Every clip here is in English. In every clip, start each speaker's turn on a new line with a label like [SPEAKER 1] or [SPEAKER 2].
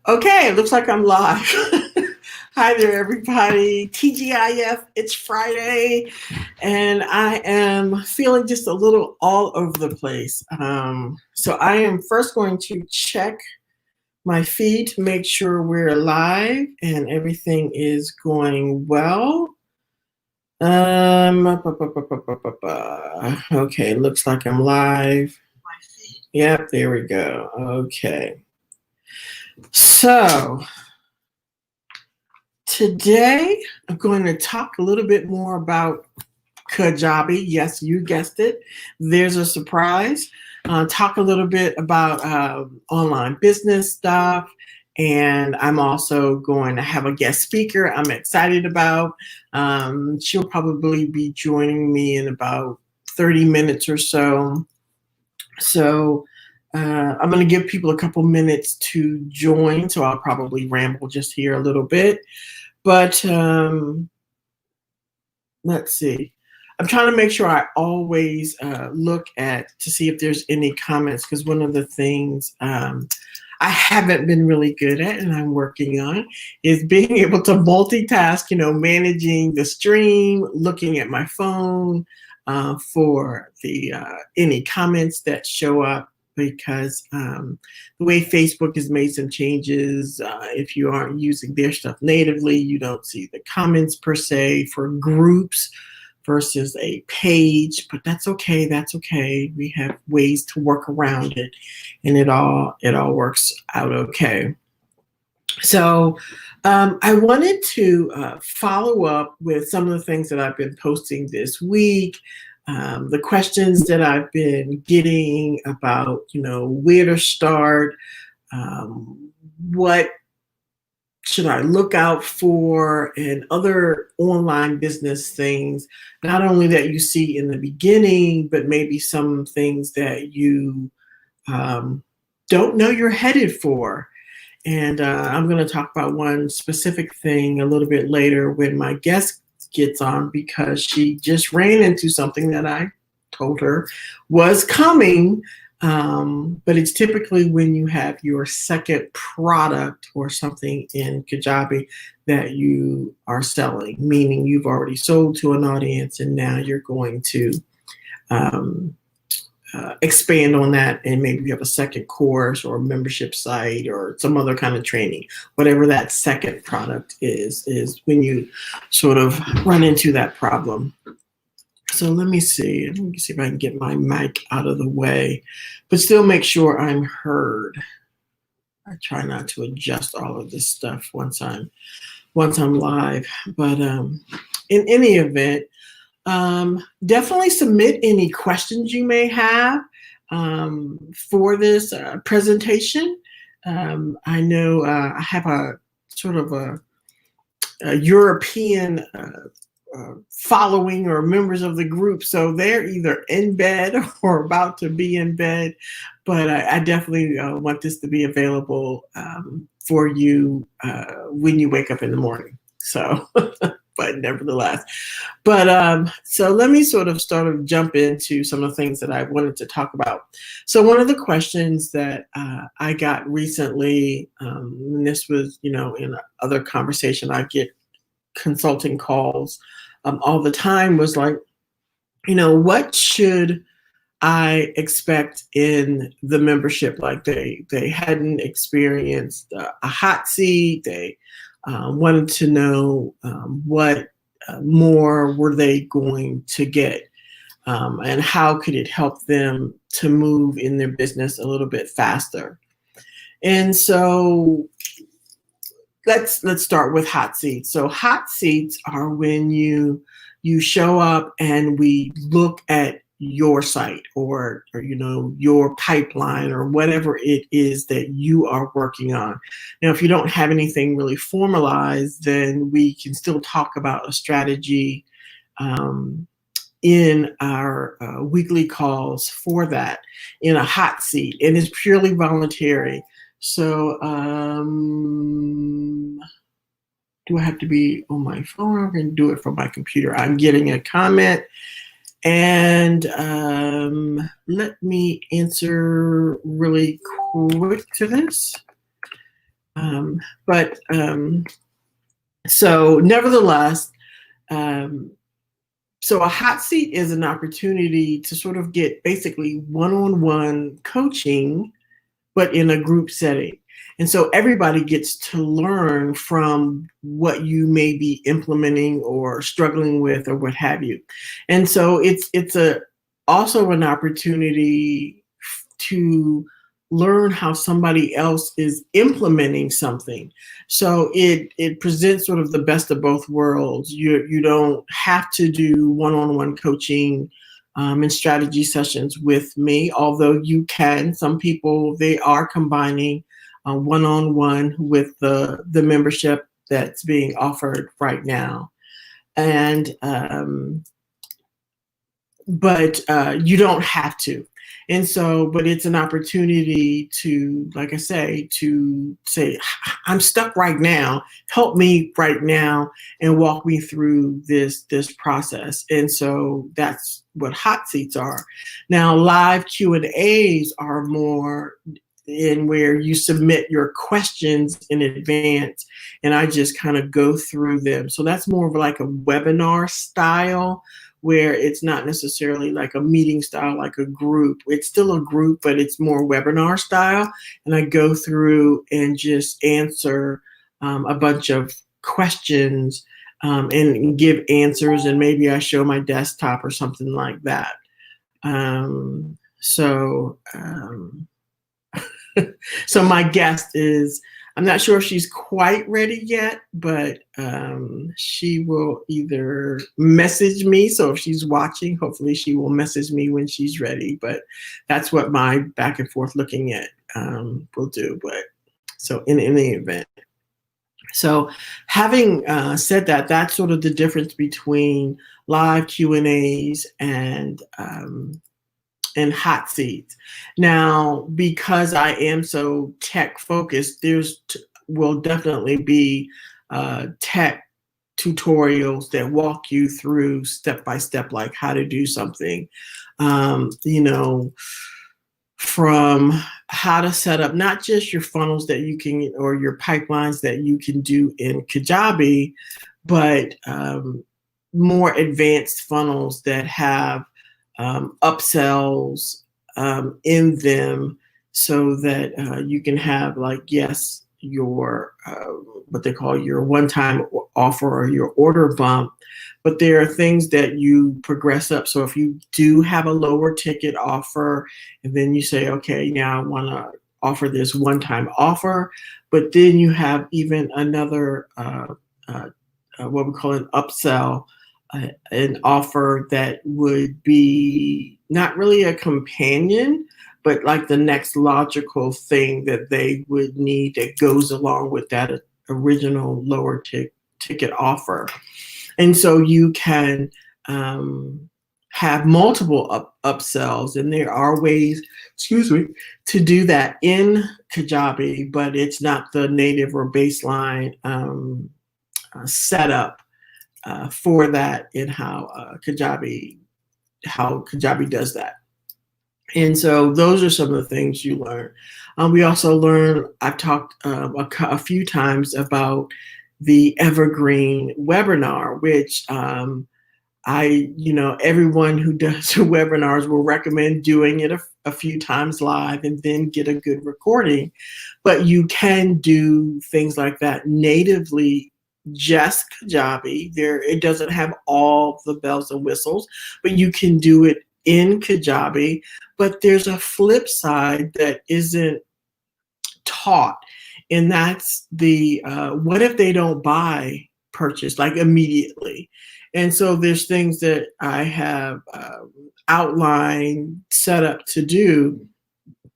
[SPEAKER 1] Okay, it looks like I'm live. Hi there, everybody. TGIF, it's Friday, and I am feeling just a little all over the place. So I am first going to check my feed to make sure we're live and everything is going well. Okay, looks like I'm live. Yep, there we go. Okay. So today I'm going to talk a little bit more about Kajabi. Yes, you guessed it. There's a surprise. Talk a little bit about online business stuff. And I'm also going to have a guest speaker I'm excited about. She'll probably be joining me in about 30 minutes or so. So I'm going to give people a couple minutes to join. So I'll probably ramble just here a little bit. But let's see. I'm trying to make sure I always look at to see if there's any comments, because one of the things I haven't been really good at and I'm working on is being able to multitask, managing the stream, looking at my phone for the any comments that show up, because the way Facebook has made some changes, if you aren't using their stuff natively, you don't see the comments per se for groups versus a page, but that's okay. That's okay. We have ways to work around it, and it all works out okay. So I wanted to follow up with some of the things that I've been posting this week. The questions that I've been getting about, where to start, what should I look out for, and other online business things, not only that you see in the beginning, but maybe some things that you don't know you're headed for. And I'm going to talk about one specific thing a little bit later when my guest gets on, because she just ran into something that I told her was coming. But it's typically when you have your second product or something in Kajabi that you are selling, meaning you've already sold to an audience and now you're going to expand on that, and maybe you have a second course or a membership site or some other kind of training. Whatever that second product is when you sort of run into that problem. So let me see if I can get my mic out of the way, but still make sure I'm heard. I try not to adjust all of this stuff once I'm live, but in any event, definitely submit any questions you may have for this presentation. I know I have a sort of a European following or members of the group, so they're either in bed or about to be in bed, but I definitely want this to be available for you when you wake up in the morning. So but nevertheless, so let me sort of jump into some of the things that I wanted to talk about. So one of the questions that I got recently, and this was, in other conversation, I get consulting calls all the time, was like, what should I expect in the membership? Like they hadn't experienced a hot seat. They wanted to know what more were they going to get, and how could it help them to move in their business a little bit faster. And so let's start with hot seats. So hot seats are when you show up and we look at your site or your pipeline or whatever it is that you are working on. Now, if you don't have anything really formalized, then we can still talk about a strategy in our weekly calls for that in a hot seat, and it's purely voluntary. So do I have to be on my phone? I'm going to do it from my computer. I'm getting a comment, and let me answer really quick to this. But so nevertheless, um, so a hot seat is an opportunity to sort of get basically one-on-one coaching, but in a group setting. And so everybody gets to learn from what you may be implementing or struggling with or what have you. And so it's a also an opportunity to learn how somebody else is implementing something. So it presents sort of the best of both worlds. You don't have to do one-on-one coaching and strategy sessions with me, although you can. Some people, they are combining one-on-one with the membership that's being offered right now. And but you don't have to. And so, but it's an opportunity to, like I say, to say, I'm stuck right now. Help me right now and walk me through this process. And so that's what hot seats are. Now, live Q&As are more in where you submit your questions in advance and I just kind of go through them. So that's more of like a webinar style, where it's not necessarily like a meeting style, like a group. It's still a group, but it's more webinar style. And I go through and just answer a bunch of questions and give answers. And maybe I show my desktop or something like that. So my guest is, I'm not sure if she's quite ready yet, but she will either message me. So if she's watching, hopefully she will message me when she's ready. But that's what my back and forth looking at will do. But so in any event. So having said that, that's sort of the difference between live Q&As and hot seats. Now, because I am so tech focused, will definitely be tech tutorials that walk you through step by step, like how to do something, you know, from how to set up not just your funnels that you can, or your pipelines that you can do in Kajabi, but more advanced funnels that have upsells in them, so that you can have, like, yes, your what they call your one-time offer or your order bump, but there are things that you progress up. So if you do have a lower ticket offer, and then you say, okay, now I want to offer this one-time offer, but then you have even another what we call an upsell, an offer that would be not really a companion, but like the next logical thing that they would need that goes along with that original lower ticket offer. And so you can have multiple upsells, and there are ways, to do that in Kajabi, but it's not the native or baseline setup for that in how Kajabi does that. And so those are some of the things you learn. We also learn, I've talked a few times about the evergreen webinar, which everyone who does webinars will recommend doing it a few times live and then get a good recording. But you can do things like that natively, just Kajabi. It doesn't have all the bells and whistles, but you can do it in Kajabi. But there's a flip side that isn't taught, and that's the what if they don't purchase like immediately. And so there's things that I have outlined, set up to do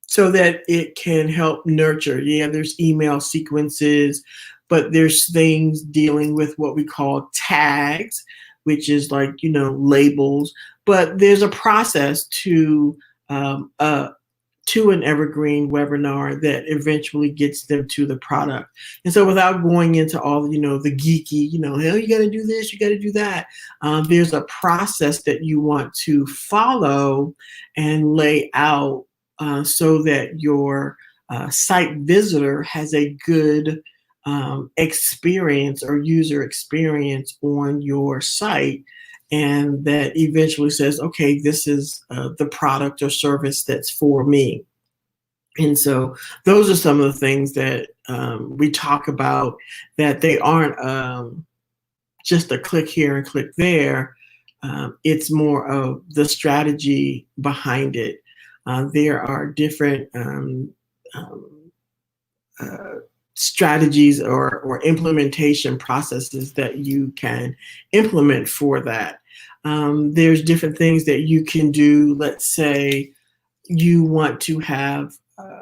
[SPEAKER 1] so that it can help nurture. Yeah, there's email sequences, but there's things dealing with what we call tags, which is like, labels. But there's a process to an evergreen webinar that eventually gets them to the product. And so without going into all, the geeky, hell, you got to do this, you got to do that. There's a process that you want to follow and lay out so that your site visitor has a good experience or user experience on your site, and that eventually says, okay, this is the product or service that's for me. And so those are some of the things that we talk about, that they aren't just a click here and click there. It's more of the strategy behind it. There are different strategies or implementation processes that you can implement for that. There's different things that you can do. Let's say you want to have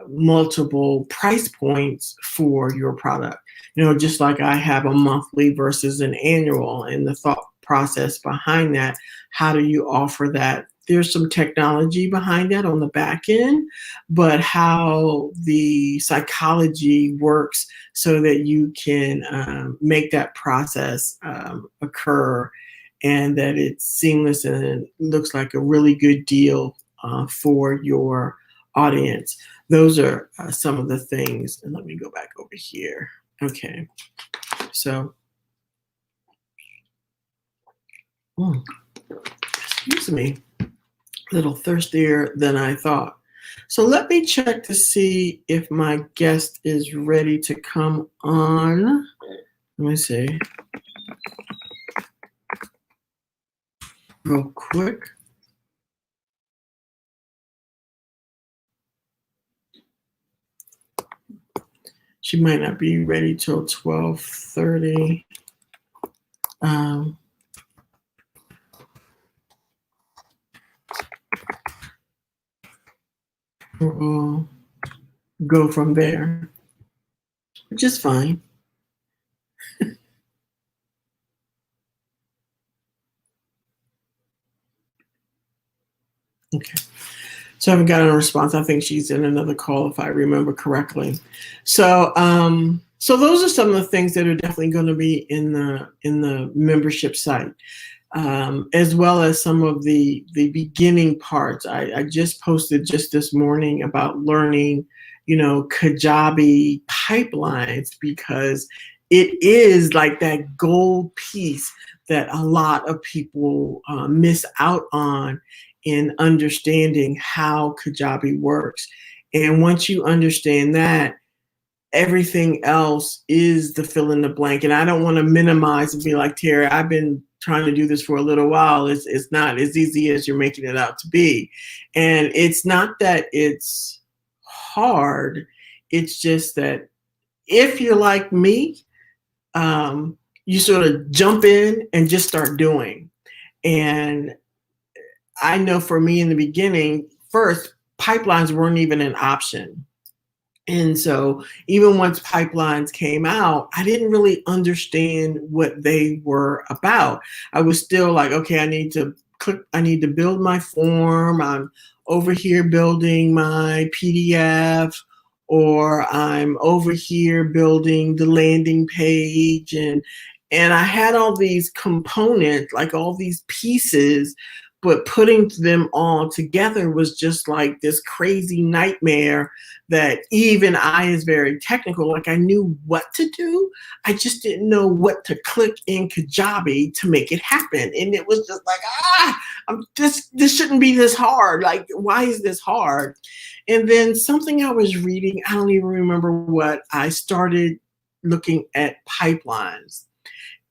[SPEAKER 1] multiple price points for your product. You know, just like I have a monthly versus an annual, and the thought process behind that, how do you offer that? There's some technology behind that on the back end, but how the psychology works so that you can make that process occur, and that it's seamless and it looks like a really good deal for your audience. Those are some of the things. And let me go back over here. Okay, so excuse me, a little thirstier than I thought. So let me check to see if my guest is ready to come on. Let me see real quick. She might not be ready till 12:30. We'll go from there, which is fine. Okay. So I haven't gotten a response. I think she's in another call, if I remember correctly. So, so those are some of the things that are definitely going to be in the membership site, as well as some of the beginning parts. I just posted just this morning about learning, you know, Kajabi pipelines, because it is like that gold piece that a lot of people miss out on in understanding how Kajabi works. And once you understand that, everything else is the fill in the blank. And I don't want to minimize and be like, Terry, I've been trying to do this for a little while. It's not as easy as you're making it out to be. And it's not that it's hard. It's just that if you're like me, you sort of jump in and just start doing. And I know for me in the beginning, first, pipelines weren't even an option. And so even once pipelines came out, I didn't really understand what they were about. I was still like, okay, I need to build my form. I'm over here building my PDF, or I'm over here building the landing page. And I had all these components, like all these pieces, but putting them all together was just like this crazy nightmare that even I, is very technical, like I knew what to do. I just didn't know what to click in Kajabi to make it happen. And it was just like, this shouldn't be this hard. Like, why is this hard? And then something I was reading, I don't even remember what, I started looking at pipelines.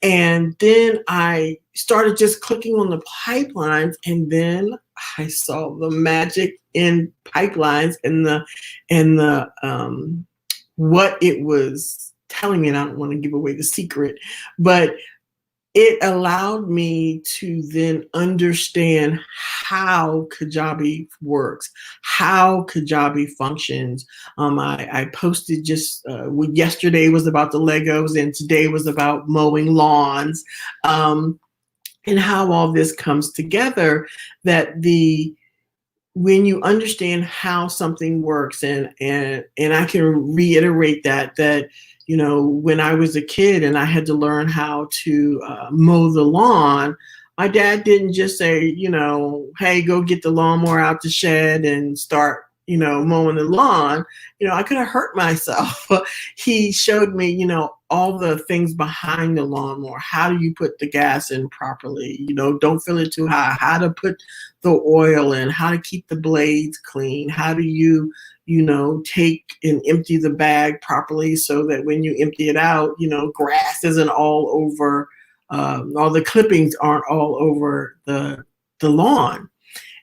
[SPEAKER 1] And then I started just clicking on the pipelines, and then I saw the magic in pipelines and the what it was telling me. And I don't want to give away the secret, but it allowed me to then understand how Kajabi works, how Kajabi functions. I posted just, yesterday was about the Legos, and today was about mowing lawns, and how all this comes together, that when you understand how something works, and I can reiterate that, you know, when I was a kid and I had to learn how to mow the lawn, my dad didn't just say, you know, hey, go get the lawnmower out the shed and start, mowing the lawn, I could have hurt myself. He showed me, all the things behind the lawnmower. How do you put the gas in properly? Don't fill it too high. How to put the oil in, how to keep the blades clean. How do you, take and empty the bag properly so that when you empty it out, grass isn't all over, all the clippings aren't all over the lawn.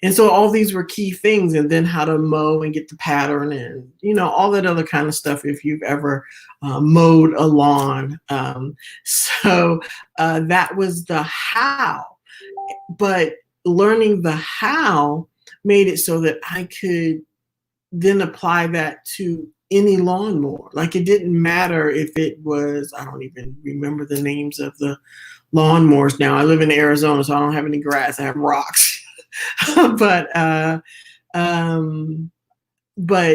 [SPEAKER 1] And so all these were key things, and then how to mow and get the pattern and, all that other kind of stuff if you've ever mowed a lawn. So that was the how. But learning the how made it so that I could then apply that to any lawnmower. Like, it didn't matter if it was, I don't even remember the names of the lawnmowers now. I live in Arizona, so I don't have any grass. I have rocks. But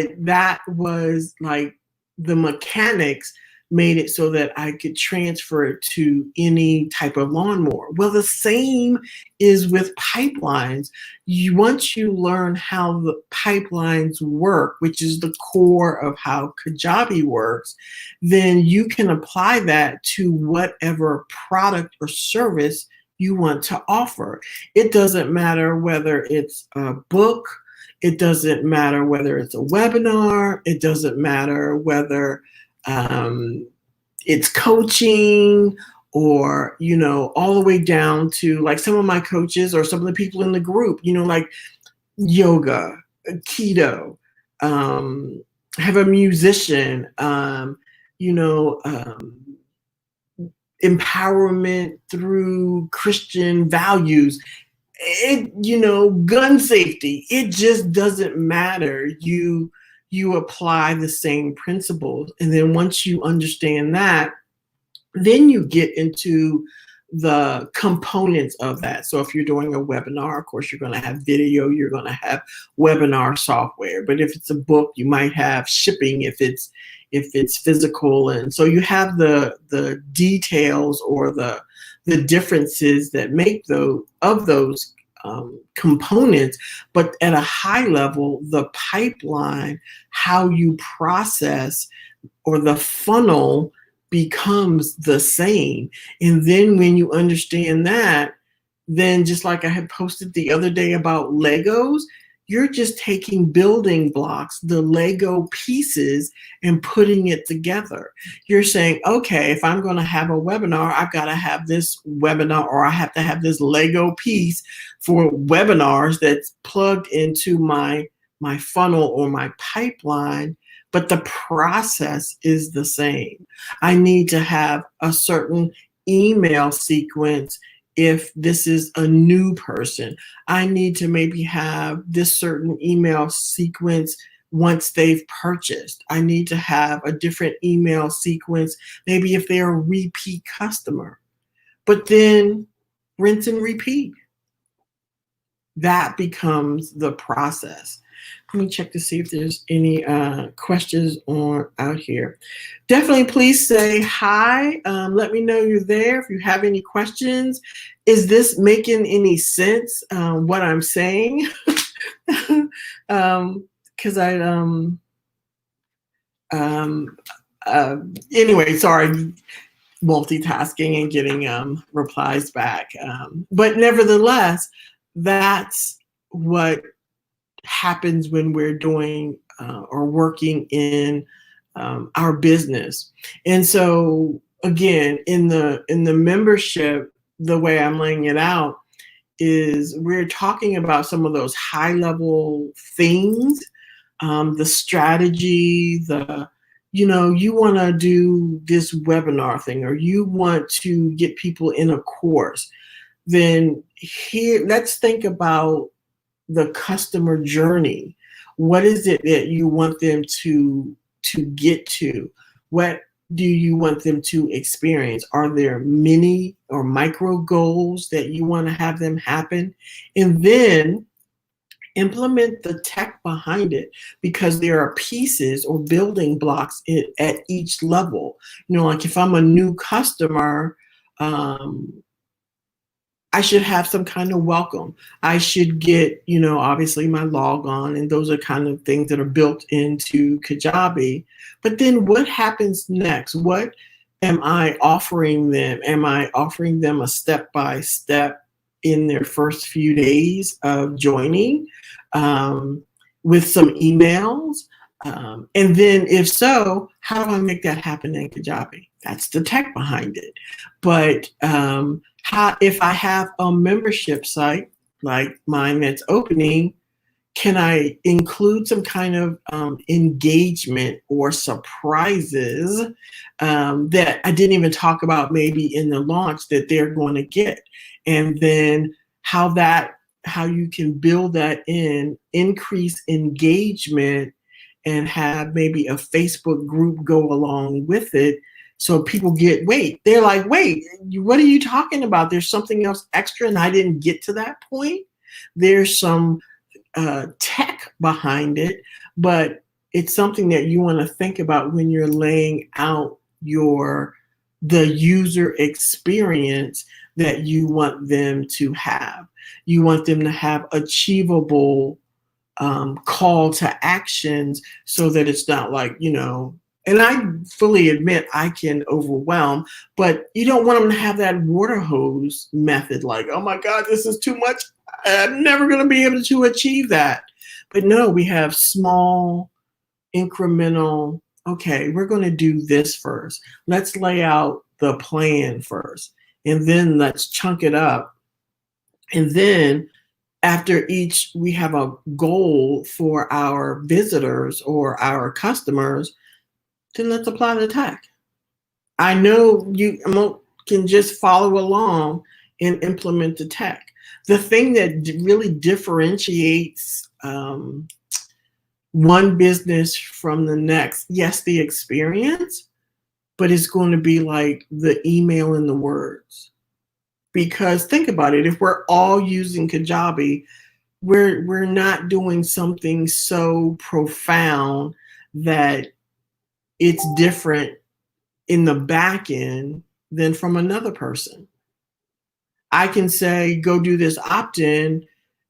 [SPEAKER 1] that was like, the mechanics made it so that I could transfer it to any type of lawnmower. Well, the same is with pipelines. Once you learn how the pipelines work, which is the core of how Kajabi works, then you can apply that to whatever product or service you want to offer. It doesn't matter whether it's a book, it doesn't matter whether it's a webinar, it doesn't matter whether it's coaching, or, all the way down to like some of my coaches or some of the people in the group, like yoga, keto, have a musician, empowerment through Christian values, gun safety. It just doesn't matter. You apply the same principles. And then once you understand that, then you get into the components of that. So if you're doing a webinar, of course, you're going to have video, you're going to have webinar software. But if it's a book, you might have shipping if it's physical. And so you have the details or the differences that make those components. But at a high level, the pipeline, how you process, or the funnel becomes the same. And then when you understand that, then just like I had posted the other day about Legos, you're just taking building blocks, the Lego pieces, and putting it together. You're saying, okay, if I'm going to have a webinar, I've got to have this webinar, or I have to have this Lego piece for webinars that's plugged into my funnel or my pipeline. But the process is the same. I need to have a certain email sequence if this is a new person. I need to maybe have this certain email sequence once they've purchased. I need to have a different email sequence maybe if they're a repeat customer. But then rinse and repeat. That becomes the process. Let me check to see if there's any questions out here. Definitely please say hi. Let me know you're there if you have any questions. Is this making any sense, what I'm saying? Because anyway, sorry, multitasking and getting replies back. But nevertheless, that's what happens when we're doing or working in our business. And so again, in the membership, the way I'm laying it out is we're talking about some of those high level things, the strategy, you want to do this webinar thing, or you want to get people in a course. Then here, let's think about the customer journey. What is it that you want them to get to? What do you want them to experience? Are there mini or micro goals that you want to have them happen? And then implement the tech behind it, because there are pieces or building blocks at each level. Like if I'm a new customer, I should have some kind of welcome. I should get, obviously my log on, and those are kind of things that are built into Kajabi. But then what happens next? What am I offering them? Am I offering them a step-by-step in their first few days of joining, with some emails? And then if so, how do I make that happen in Kajabi? That's the tech behind it. But if I have a membership site like mine that's opening, can I include some kind of engagement or surprises that I didn't even talk about maybe in the launch that they're going to get? And then how you can build that in, increase engagement, and have maybe a Facebook group go along with it. So people they're like, wait, what are you talking about? There's something else extra and I didn't get to that point. There's some tech behind it, but it's something that you want to think about when you're laying out the user experience that you want them to have. You want them to have achievable call to actions, so that it's not like, and I fully admit I can overwhelm, but you don't want them to have that water hose method, like, oh my God, this is too much. I'm never going to be able to achieve that. But no, we have small, incremental, okay, we're going to do this first. Let's lay out the plan first, and then let's chunk it up. And then after each, we have a goal for our visitors or our customers, then let's apply the tech. I know you can just follow along and implement the tech. The thing that really differentiates one business from the next, yes, the experience, but it's going to be like the email and the words. Because think about it, if we're all using Kajabi, we're not doing something so profound that it's different in the back end than from another person. I can say, go do this opt-in,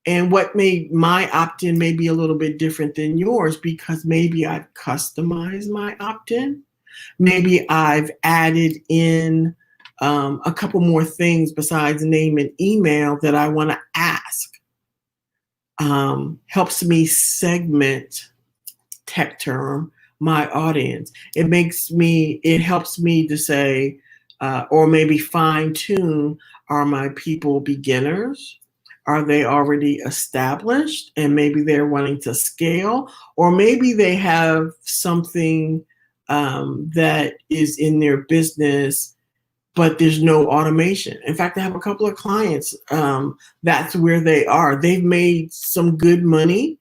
[SPEAKER 1] and what made my opt-in may be a little bit different than yours, because maybe I've customized my opt-in. Maybe I've added in a couple more things besides name and email that I want to ask. Helps me segment, tech term, my audience. It helps me to say, or maybe fine tune, are my people beginners? Are they already established and maybe they're wanting to scale? Or maybe they have something that is in their business, but there's no automation. In fact, I have a couple of clients, that's where they are. They've made some good money,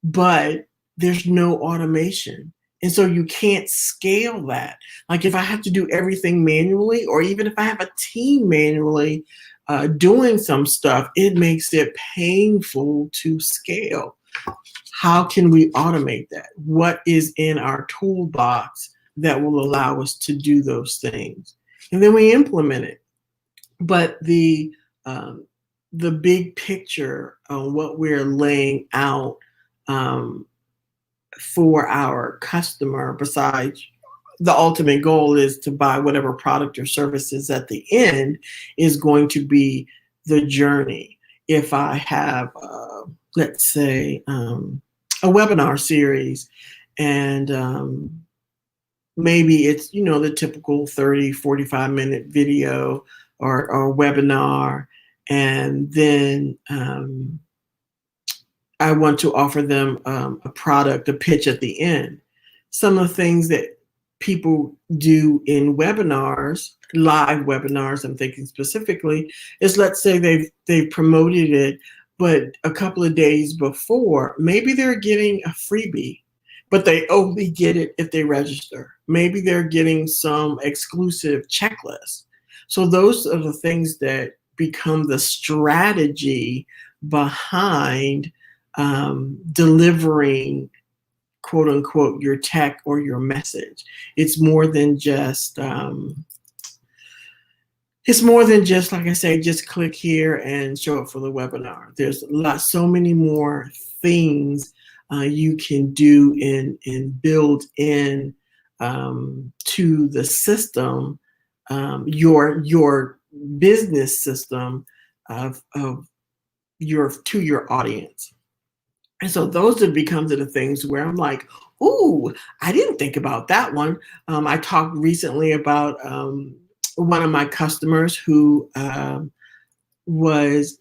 [SPEAKER 1] but there's no automation. And so you can't scale that. Like if I have to do everything manually, or even if I have a team manually doing some stuff, it makes it painful to scale. How can we automate that? What is in our toolbox that will allow us to do those things? And then we implement it. But the big picture on what we're laying out for our customer, besides the ultimate goal is to buy whatever product or services at the end, is going to be the journey. If I have, let's say, a webinar series, and maybe it's, the typical 30, 45-minute video or webinar, and then I want to offer them a product, a pitch at the end. Some of the things that people do in webinars, live webinars, I'm thinking specifically, is let's say they've promoted it, but a couple of days before, maybe they're getting a freebie, but they only get it if they register. Maybe they're getting some exclusive checklist. So those are the things that become the strategy behind delivering, quote unquote, your tech or your message. It's more than just It's more than just, like I say, just click here and show up for the webinar. There's so many more things you can do and build in to the system, your business system of your audience. And so those have become the things where I'm like, ooh, I didn't think about that one. I talked recently about one of my customers who was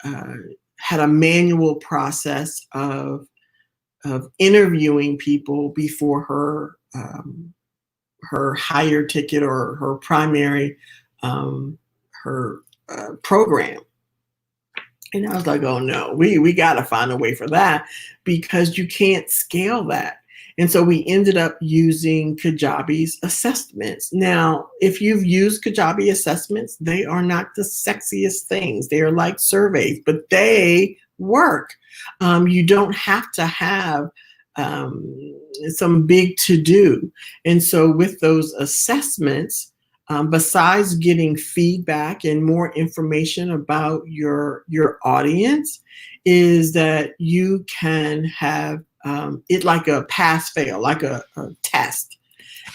[SPEAKER 1] had a manual process of interviewing people before her higher ticket or her primary her program. And I was like, oh no, we got to find a way for that because you can't scale that. And so we ended up using Kajabi's assessments. Now, if you've used Kajabi assessments, they are not the sexiest things. They are like surveys, but they work. You don't have to have some big to-do. And so with those assessments, besides getting feedback and more information about your audience, is that you can have it like a pass-fail, like a test.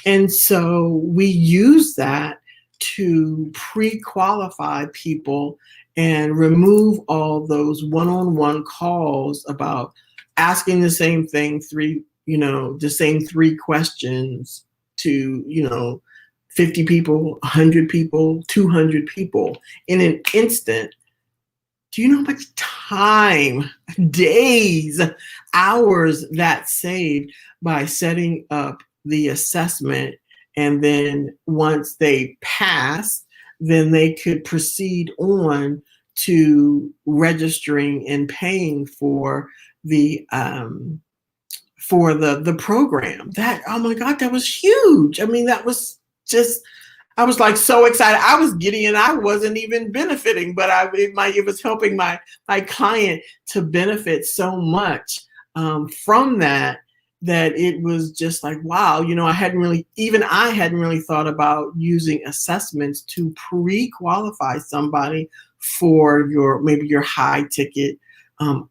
[SPEAKER 1] And so we use that to pre-qualify people and remove all those one-on-one calls about asking the same thing the same three questions to 50 people, 100 people, 200 people in an instant. Do you know how much time, days, hours that saved by setting up the assessment? And then once they pass, then they could proceed on to registering and paying for the program. That, oh my God, that was huge. I mean, that was just, I was like so excited. I was giddy and I wasn't even benefiting, but it was helping my client to benefit so much from that it was just like, wow, I hadn't really thought about using assessments to pre-qualify somebody for maybe your high ticket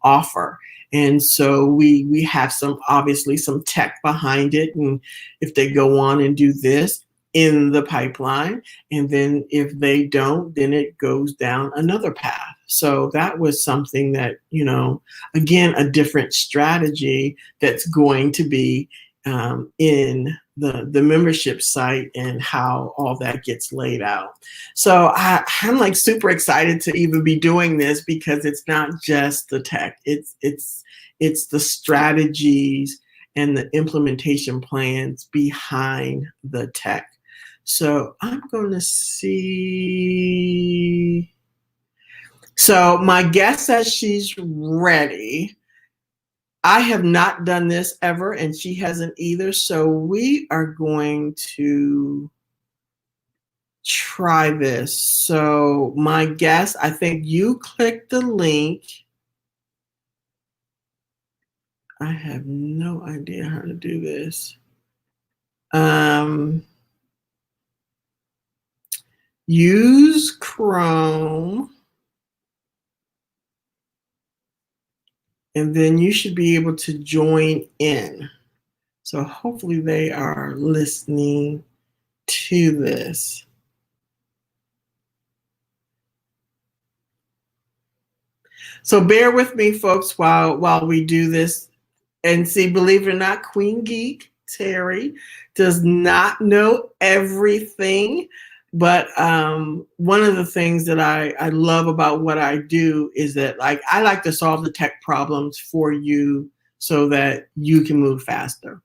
[SPEAKER 1] offer. And so we have obviously some tech behind it. And if they go on and do this in the pipeline, and then if they don't, then it goes down another path. So that was something that, again, a different strategy that's going to be in the membership site and how all that gets laid out. So I'm like super excited to even be doing this because it's not just the tech, it's the strategies and the implementation plans behind the tech. So I'm going to see. So my guest says she's ready. I have not done this ever, and she hasn't either. So we are going to try this. So my guest, I think you click the link. I have no idea how to do this. Use Chrome. And then you should be able to join in. So hopefully they are listening to this. So bear with me, folks, while we do this. And see, believe it or not, Queen Geek Terry does not know everything. But one of the things that I love about what I do is that I like to solve the tech problems for you so that you can move faster.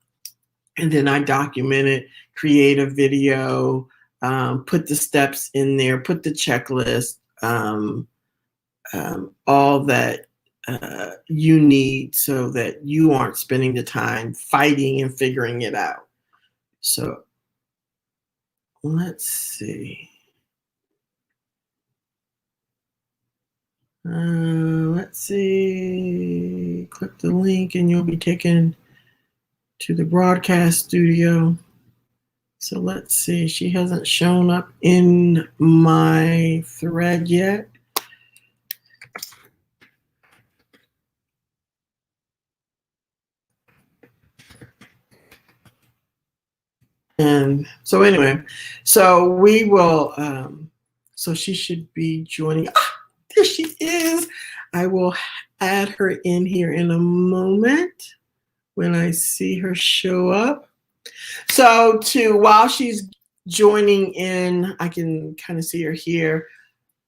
[SPEAKER 1] And then I document it, create a video, put the steps in there, put the checklist, all that you need so that you aren't spending the time fighting and figuring it out. So let's see. Let's see. Click the link and you'll be taken to the broadcast studio. So let's see. She hasn't shown up in my thread yet. And so anyway, so we will, so she should be joining. Ah, there she is. I will add her in here in a moment when I see her show up. So while she's joining in, I can kind of see her here.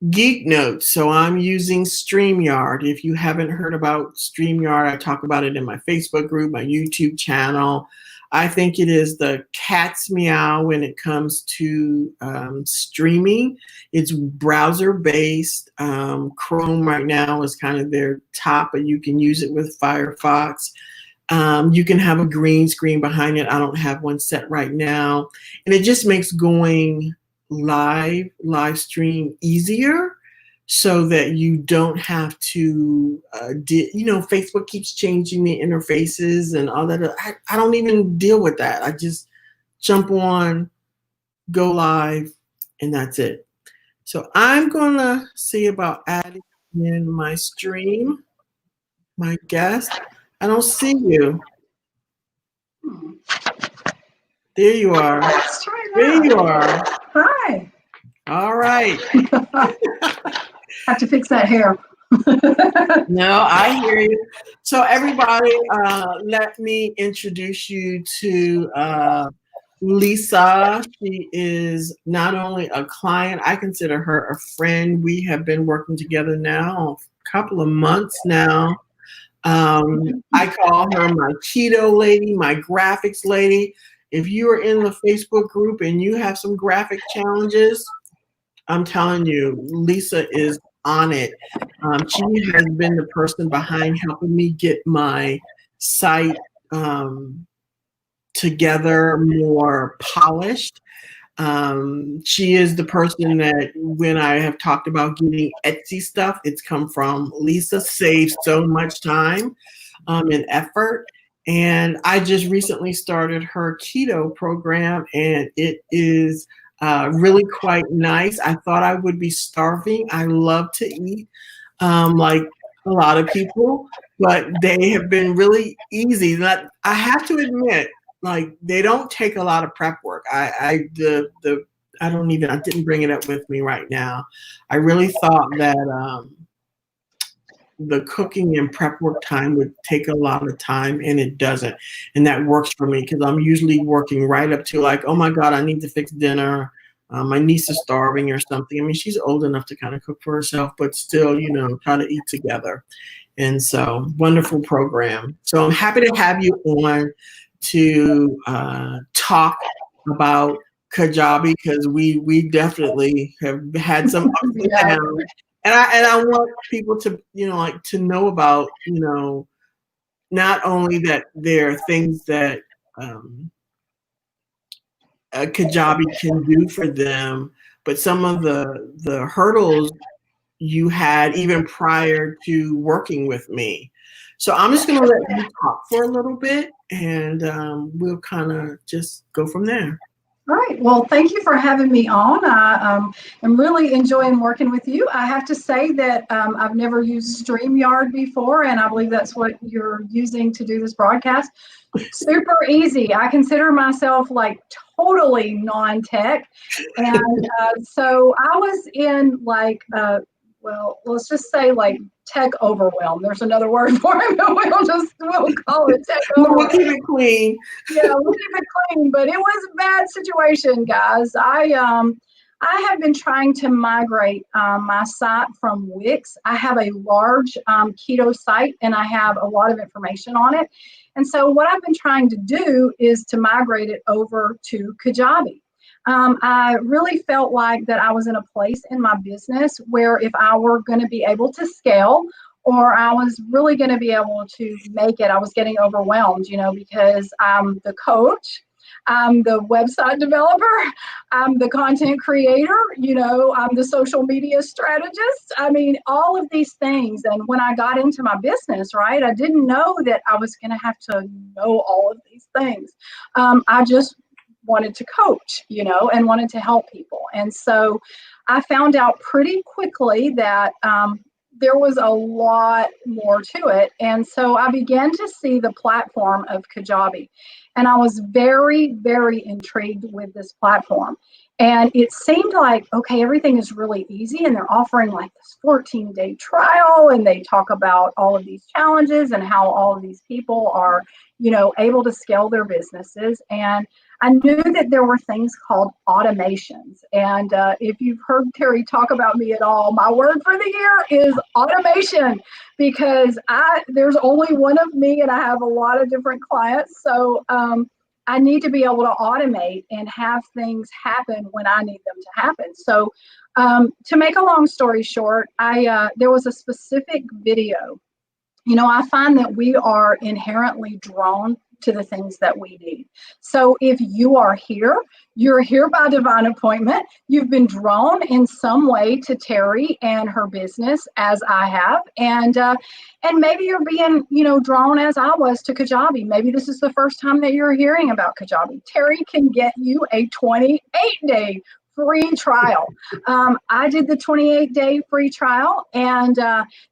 [SPEAKER 1] Geek Notes. So I'm using StreamYard. If you haven't heard about StreamYard, I talk about it in my Facebook group, my YouTube channel. I think it is the cat's meow when it comes to streaming. It's browser based. Chrome right now is kind of their top, but you can use it with Firefox. You can have a green screen behind it. I don't have one set right now. And it just makes going live stream easier so that you don't have to, Facebook keeps changing the interfaces and all that. I don't even deal with that. I just jump on, go live, and that's it. So I'm going to see about adding in my stream, my guest. I don't see you. There you are.
[SPEAKER 2] Let's try that.
[SPEAKER 1] There you are.
[SPEAKER 2] Hi.
[SPEAKER 1] All right.
[SPEAKER 2] Have to fix that hair.
[SPEAKER 1] No, I hear you. So everybody, let me introduce you to Lisa. She is not only a client, I consider her a friend. We have been working together now a couple of months now. I call her my keto lady, my graphics lady. If you are in the Facebook group and you have some graphic challenges, I'm telling you, Lisa is on it. She has been the person behind helping me get my site together, more polished. She is the person that when I have talked about getting Etsy stuff, it's come from Lisa. Saves so much time and effort. And I just recently started her keto program, and it is really quite nice. I thought I would be starving. I love to eat like a lot of people, but they have been really easy. I have to admit, like they don't take a lot of prep work. I didn't bring it up with me right now. I really thought that the cooking and prep work time would take a lot of time, and it doesn't. And that works for me because I'm usually working right up to like, oh my God, I need to fix dinner. My niece is starving or something. I mean, she's old enough to kind of cook for herself, but still, try to eat together. And so, wonderful program. So I'm happy to have you on to talk about Kajabi because we definitely have had some ups and downs. And I want people to to know about not only that there are things that Kajabi can do for them, but some of the hurdles you had even prior to working with me. So I'm just going to let you talk for a little bit, and we'll kind of just go from there.
[SPEAKER 2] All right. Well, thank you for having me on. I am really enjoying working with you. I have to say that I've never used StreamYard before, and I believe that's what you're using to do this broadcast. Super easy. I consider myself like totally non-tech. And so I was in like, well, let's just say like tech overwhelm. There's another word for it, but we'll call it tech overwhelm.
[SPEAKER 1] We'll keep it clean.
[SPEAKER 2] Yeah, we'll keep it clean, but it was a bad situation, guys. I have been trying to migrate my site from Wix. I have a large keto site, and I have a lot of information on it. And so what I've been trying to do is to migrate it over to Kajabi. I really felt like that I was in a place in my business where if I were going to be able to scale, or I was really going to be able to make it, I was getting overwhelmed, because I'm the coach, I'm the website developer, I'm the content creator, I'm the social media strategist. I mean, all of these things. And when I got into my business, right, I didn't know that I was going to have to know all of these things. I just wanted to coach, and wanted to help people. And so I found out pretty quickly that there was a lot more to it. And so I began to see the platform of Kajabi. And I was very, very intrigued with this platform. And it seemed like, okay, everything is really easy. And they're offering like this 14-day trial. And they talk about all of these challenges and how all of these people are, able to scale their businesses. And I knew that there were things called automations. And if you've heard Terry talk about me at all, my word for the year is automation, because there's only one of me and I have a lot of different clients. So I need to be able to automate and have things happen when I need them to happen. So to make a long story short, there was a specific video. I find that we are inherently drawn to the things that we need. So if you are here, you're here by divine appointment. You've been drawn in some way to Terry and her business, as I have, and maybe you're being, drawn as I was to Kajabi. Maybe this is the first time that you're hearing about Kajabi. Terry can get you a 28-day free trial. I did the 28-day free trial, and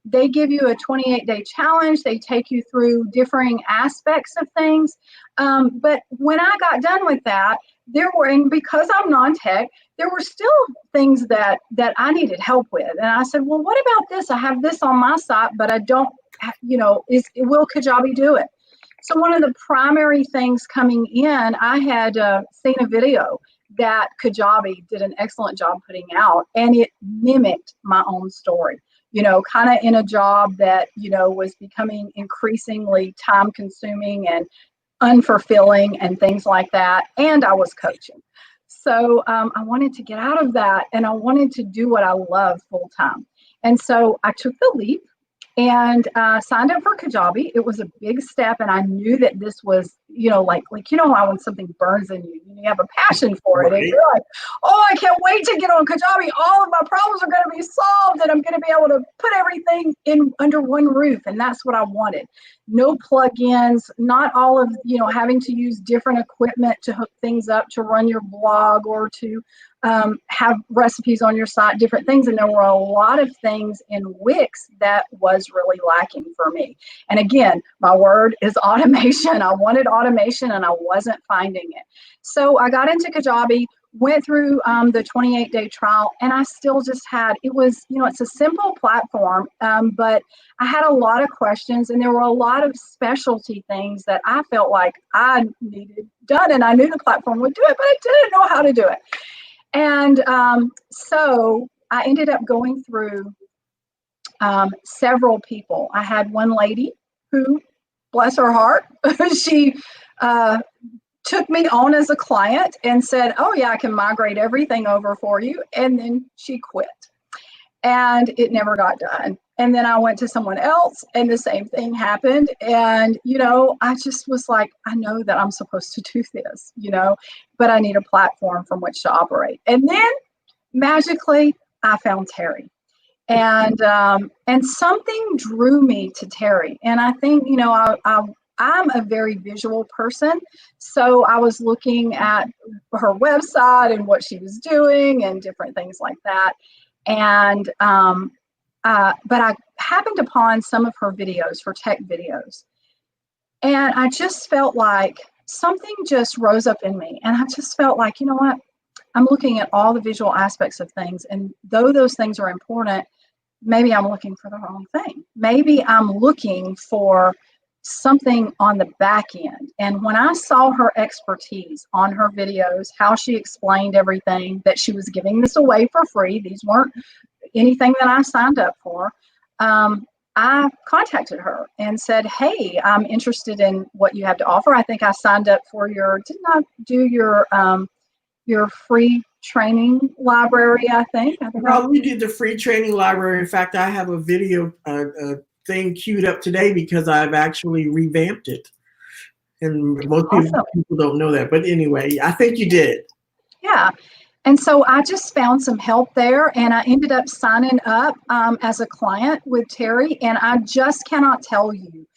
[SPEAKER 2] they give you a 28-day challenge. They take you through differing aspects of things. But when I got done with that, and because I'm non-tech, there were still things that I needed help with. And I said, well, what about this? I have this on my site, but I don't, will Kajabi do it? So one of the primary things coming in, I had seen a video that Kajabi did an excellent job putting out, and it mimicked my own story, kind of in a job that, was becoming increasingly time consuming and unfulfilling and things like that. And I was coaching. So I wanted to get out of that, and I wanted to do what I love full time. And so I took the leap and signed up for Kajabi. It was a big step, and I knew that this was, like how when something burns in you, you have a passion for it, and you're like, oh, I can't wait to get on Kajabi. All of my problems are going to be solved, and I'm going to be able to put everything in under one roof, and that's what I wanted. No plugins, not all of having to use different equipment to hook things up to run your blog or to have recipes on your site, different things. And there were a lot of things in Wix that was really lacking for me. And again, my word is automation. I wanted automation and I wasn't finding it. So I got into Kajabi, went through the 28-day trial, and I still just had, it's a simple platform, but I had a lot of questions, and there were a lot of specialty things that I felt like I needed done, and I knew the platform would do it, but I didn't know how to do it. And so I ended up going through several people. I had one lady who, bless her heart, she took me on as a client and said, oh yeah, I can migrate everything over for you. And then she quit, and it never got done. And then I went to someone else and the same thing happened. And, I just was like, I know that I'm supposed to do this, but I need a platform from which to operate. And then magically I found Terry, and something drew me to Terry. And I think, I'm a very visual person. So I was looking at her website and what she was doing and different things like that. And, but I happened upon some of her videos, her tech videos. And I just felt like something just rose up in me. And I just felt like, you know what? I'm looking at all the visual aspects of things. And though those things are important, maybe I'm looking for the wrong thing. Maybe I'm looking for something on the back end. And when I saw her expertise on her videos, how she explained everything, that she was giving this away for free, these weren't anything that I signed up for, I contacted her and said, hey, I'm interested in what you have to offer. I think I signed up for didn't I do your free training library, I think.
[SPEAKER 1] Well, we did the free training library. In fact, I have a video thing queued up today because I've actually revamped it. And most people don't know that. But anyway, I think you did.
[SPEAKER 2] Yeah. And so I just found some help there, and I ended up signing up as a client with Terry. And I just cannot tell you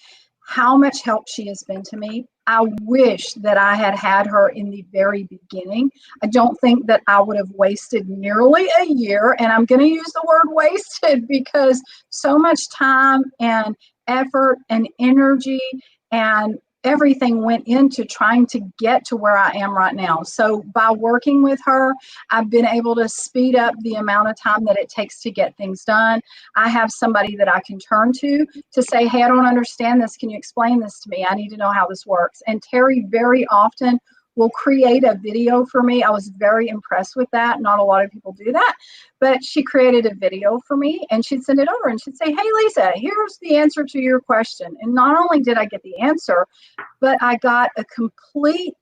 [SPEAKER 2] how much help she has been to me. I wish that I had had her in the very beginning. I don't think that I would have wasted nearly a year, and I'm going to use the word wasted because so much time and effort and energy and everything went into trying to get to where I am right now. So by working with her, I've been able to speed up the amount of time that it takes to get things done. I have somebody that I can turn to say, hey, I don't understand this. Can you explain this to me? I need to know how this works. And Terry very often will create a video for me. I was very impressed with that. Not a lot of people do that, but she created a video for me and she'd send it over and she'd say, hey, Lisa, here's the answer to your question. And not only did I get the answer, but I got a complete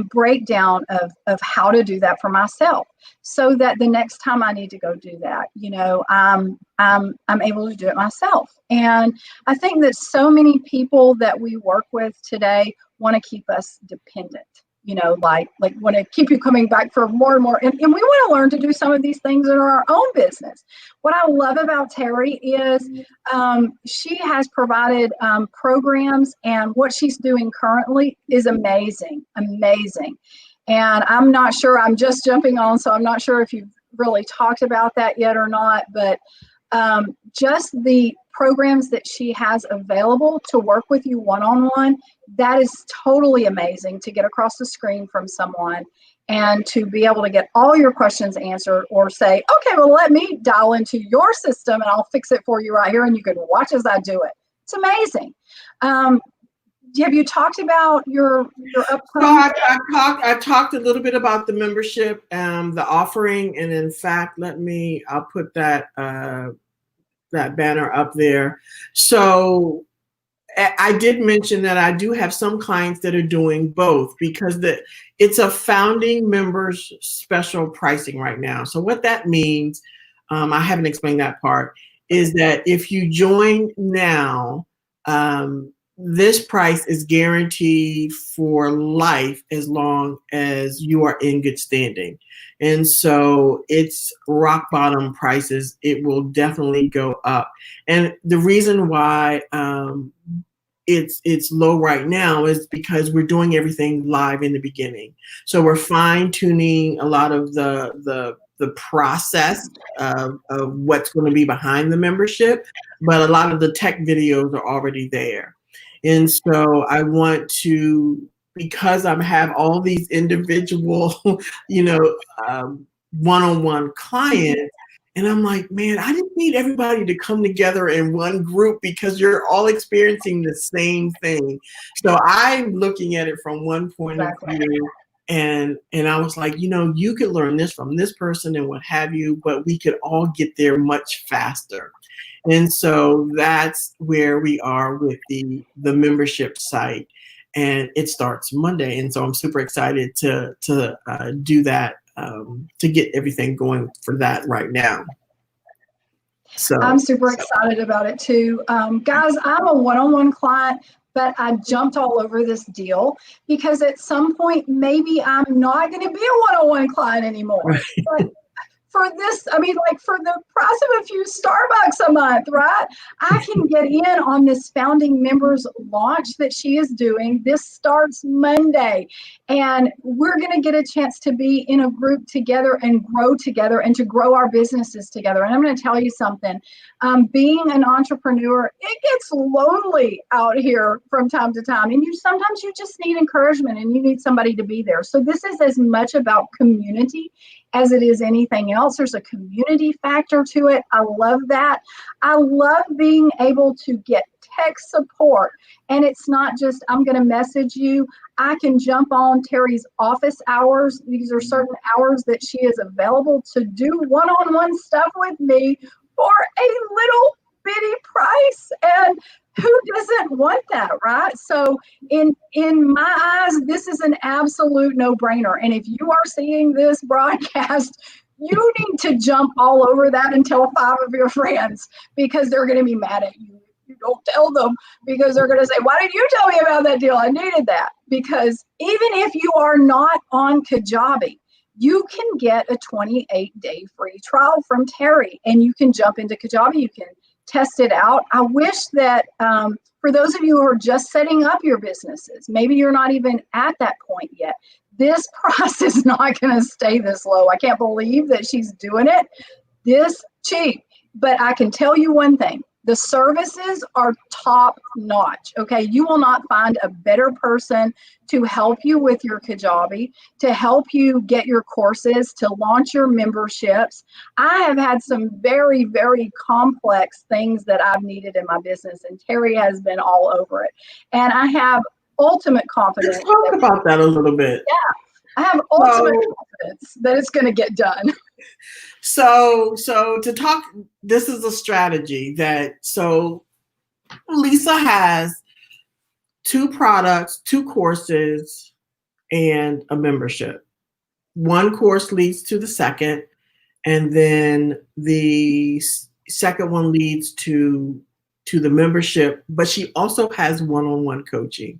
[SPEAKER 2] breakdown of how to do that for myself, so that the next time I need to go do that, I'm able to do it myself. And I think that so many people that we work with today want to keep us dependent. Like want to keep you coming back for more and more. And we want to learn to do some of these things in our own business. What I love about Terry is she has provided programs, and what she's doing currently is amazing. And I'm not sure, I'm just jumping on, so I'm not sure if you've really talked about that yet or not, but just the programs that she has available to work with you one-on-one, that is totally amazing to get across the screen from someone and to be able to get all your questions answered, or say, okay, well, let me dial into your system and I'll fix it for you right here and you can watch as I do it. It's amazing. Have you talked about your upcoming?
[SPEAKER 1] So I talked a little bit about the membership, the offering, and in fact, I'll put that banner up there. So I did mention that I do have some clients that are doing both, because it's a founding members special pricing right now. So what that means, I haven't explained that part, is that if you join now, this price is guaranteed for life as long as you are in good standing. And so it's rock bottom prices. It will definitely go up. And the reason why it's low right now is because we're doing everything live in the beginning. So we're fine tuning a lot of the process of what's going to be behind the membership, but a lot of the tech videos are already there. And so I want to, because I have all these individual, one-on-one clients, and I'm like, man, I just need everybody to come together in one group because you're all experiencing the same thing. So I'm looking at it from one point of view, and I was like, you could learn this from this person and what have you, but we could all get there much faster. And so that's where we are with the membership site, and it starts Monday. And so I'm super excited to do that, to get everything going for that right now. So
[SPEAKER 2] I'm super excited about it too. Guys, I'm a one-on-one client, but I jumped all over this deal because at some point, maybe I'm not going to be a one-on-one client anymore.
[SPEAKER 1] Right.
[SPEAKER 2] But for this, for the price of a few Starbucks a month, right? I can get in on this founding members launch that she is doing. This starts Monday, and we're going to get a chance to be in a group together and grow together and to grow our businesses together. And I'm going to tell you something, being an entrepreneur, it gets lonely out here from time to time. And sometimes you just need encouragement and you need somebody to be there. So this is as much about community as it is anything else. There's a community factor to it. I love that. I love being able to get tech support. And it's not just, I'm going to message you. I can jump on Terry's office hours. These are certain hours that she is available to do one-on-one stuff with me for a little bitty price. And who doesn't want that, right? So in my eyes, this is an absolute no-brainer. And if you are seeing this broadcast, you need to jump all over that and tell 5 of your friends, because they're going to be mad at you. You don't tell them, because they're going to say, why didn't you tell me about that deal? I needed that. Because even if you are not on Kajabi, you can get a 28-day free trial from Terry, and you can jump into Kajabi. You can test it out. I wish that for those of you who are just setting up your businesses, maybe you're not even at that point yet. This price is not going to stay this low. I can't believe that she's doing it this cheap. But I can tell you one thing. The services are top notch, okay? You will not find a better person to help you with your Kajabi, to help you get your courses, to launch your memberships. I have had some very, very complex things that I've needed in my business, and Terry has been all over it. And I have ultimate confidence.
[SPEAKER 1] Let's talk about that a little bit.
[SPEAKER 2] Yeah, I have ultimate confidence that it's going to get done.
[SPEAKER 1] So to talk, this is a strategy so Lisa has 2 products, 2 courses, and a membership. One course leads to the second, and then the second one leads to the membership, but she also has one-on-one coaching.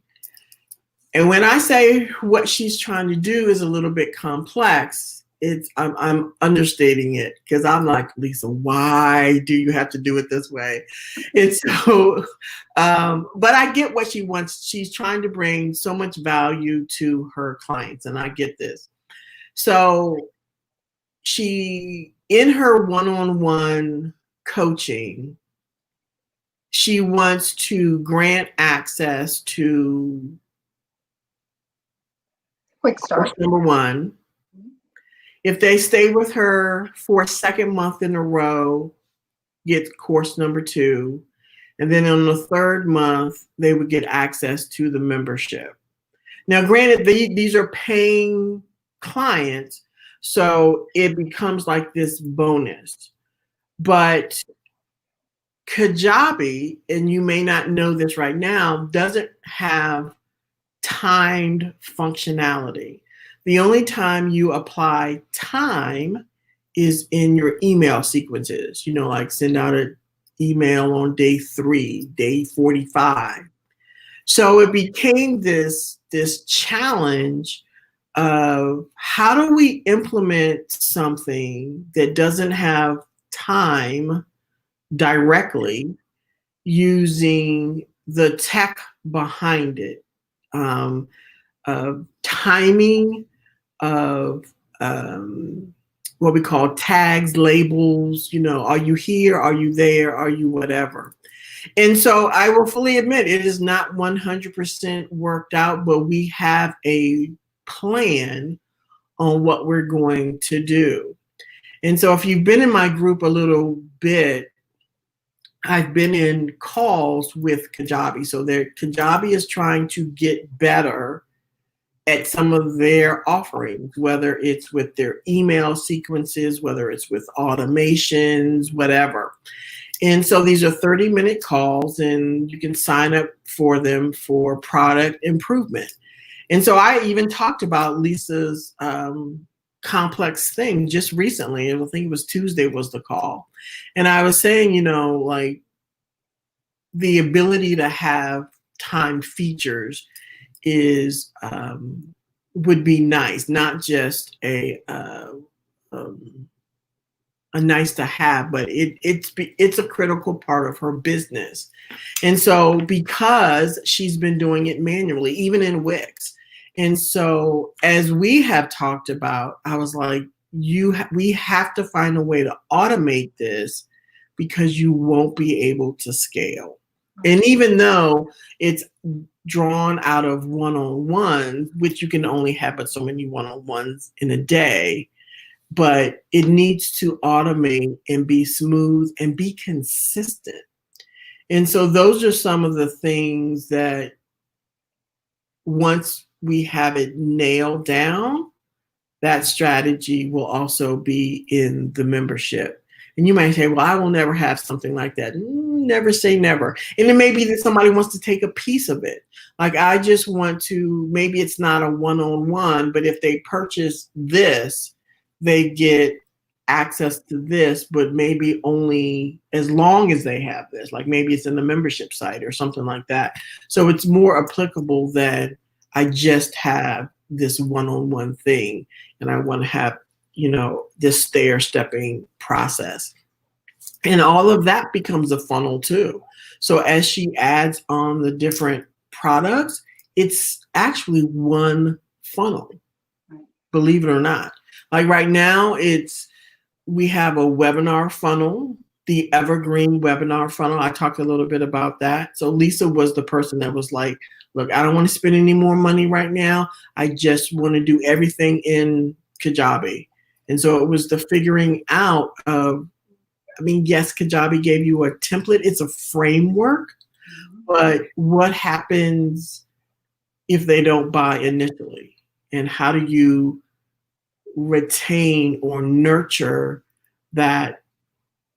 [SPEAKER 1] And when I say what she's trying to do is a little bit complex, I'm understating it, because I'm like, Lisa, why do you have to do it this way? And so, but I get what she wants. She's trying to bring so much value to her clients, and I get this. So she, in her one-on-one coaching, she wants to grant access to
[SPEAKER 2] Quick start.
[SPEAKER 1] course number 1. If they stay with her for a second month in a row, get course number 2. And then on the 3rd month, they would get access to the membership. Now, granted, these are paying clients, so it becomes like this bonus. But Kajabi, and you may not know this right now, doesn't have timed functionality. The only time you apply time is in your email sequences, like send out an email on day 3, day 45. So it became this challenge of how do we implement something that doesn't have time directly using the tech behind it, of timing, of what we call tags, labels, are you here? Are you there? Are you whatever? And so I will fully admit it is not 100% worked out, but we have a plan on what we're going to do. And so if you've been in my group a little bit, I've been in calls with Kajabi. So Kajabi is trying to get better at some of their offerings, whether it's with their email sequences, whether it's with automations, whatever. And so these are 30-minute calls, and you can sign up for them for product improvement. And so I even talked about Lisa's complex thing just recently. I think it was Tuesday was the call. And I was saying, like the ability to have time features is would be nice, not just a nice to have, but it's a critical part of her business. And so because she's been doing it manually, even in Wix, and so as we have talked about, I was like, we have to find a way to automate this, because you won't be able to scale. And even though it's drawn out of one-on-one, which you can only have but so many one-on-ones in a day, but it needs to automate and be smooth and be consistent. And so those are some of the things that once we have it nailed down, that strategy will also be in the membership. And you might say, well, I will never have something like that. Never say never. And it may be that somebody wants to take a piece of it. Like, I just want to, maybe it's not a one-on-one, but if they purchase this, they get access to this, but maybe only as long as they have this. Like maybe it's in the membership site or something like that. So it's more applicable than I just have this one-on-one thing and I want to have, this stair-stepping process. And all of that becomes a funnel too. So as she adds on the different products, it's actually one funnel, believe it or not. Like right now, we have a webinar funnel, the evergreen webinar funnel. I talked a little bit about that. So Lisa was the person that was like, look, I don't want to spend any more money right now. I just want to do everything in Kajabi. And so it was the figuring out of, I mean, yes, Kajabi gave you a template. It's a framework, but what happens if they don't buy initially? And how do you retain or nurture that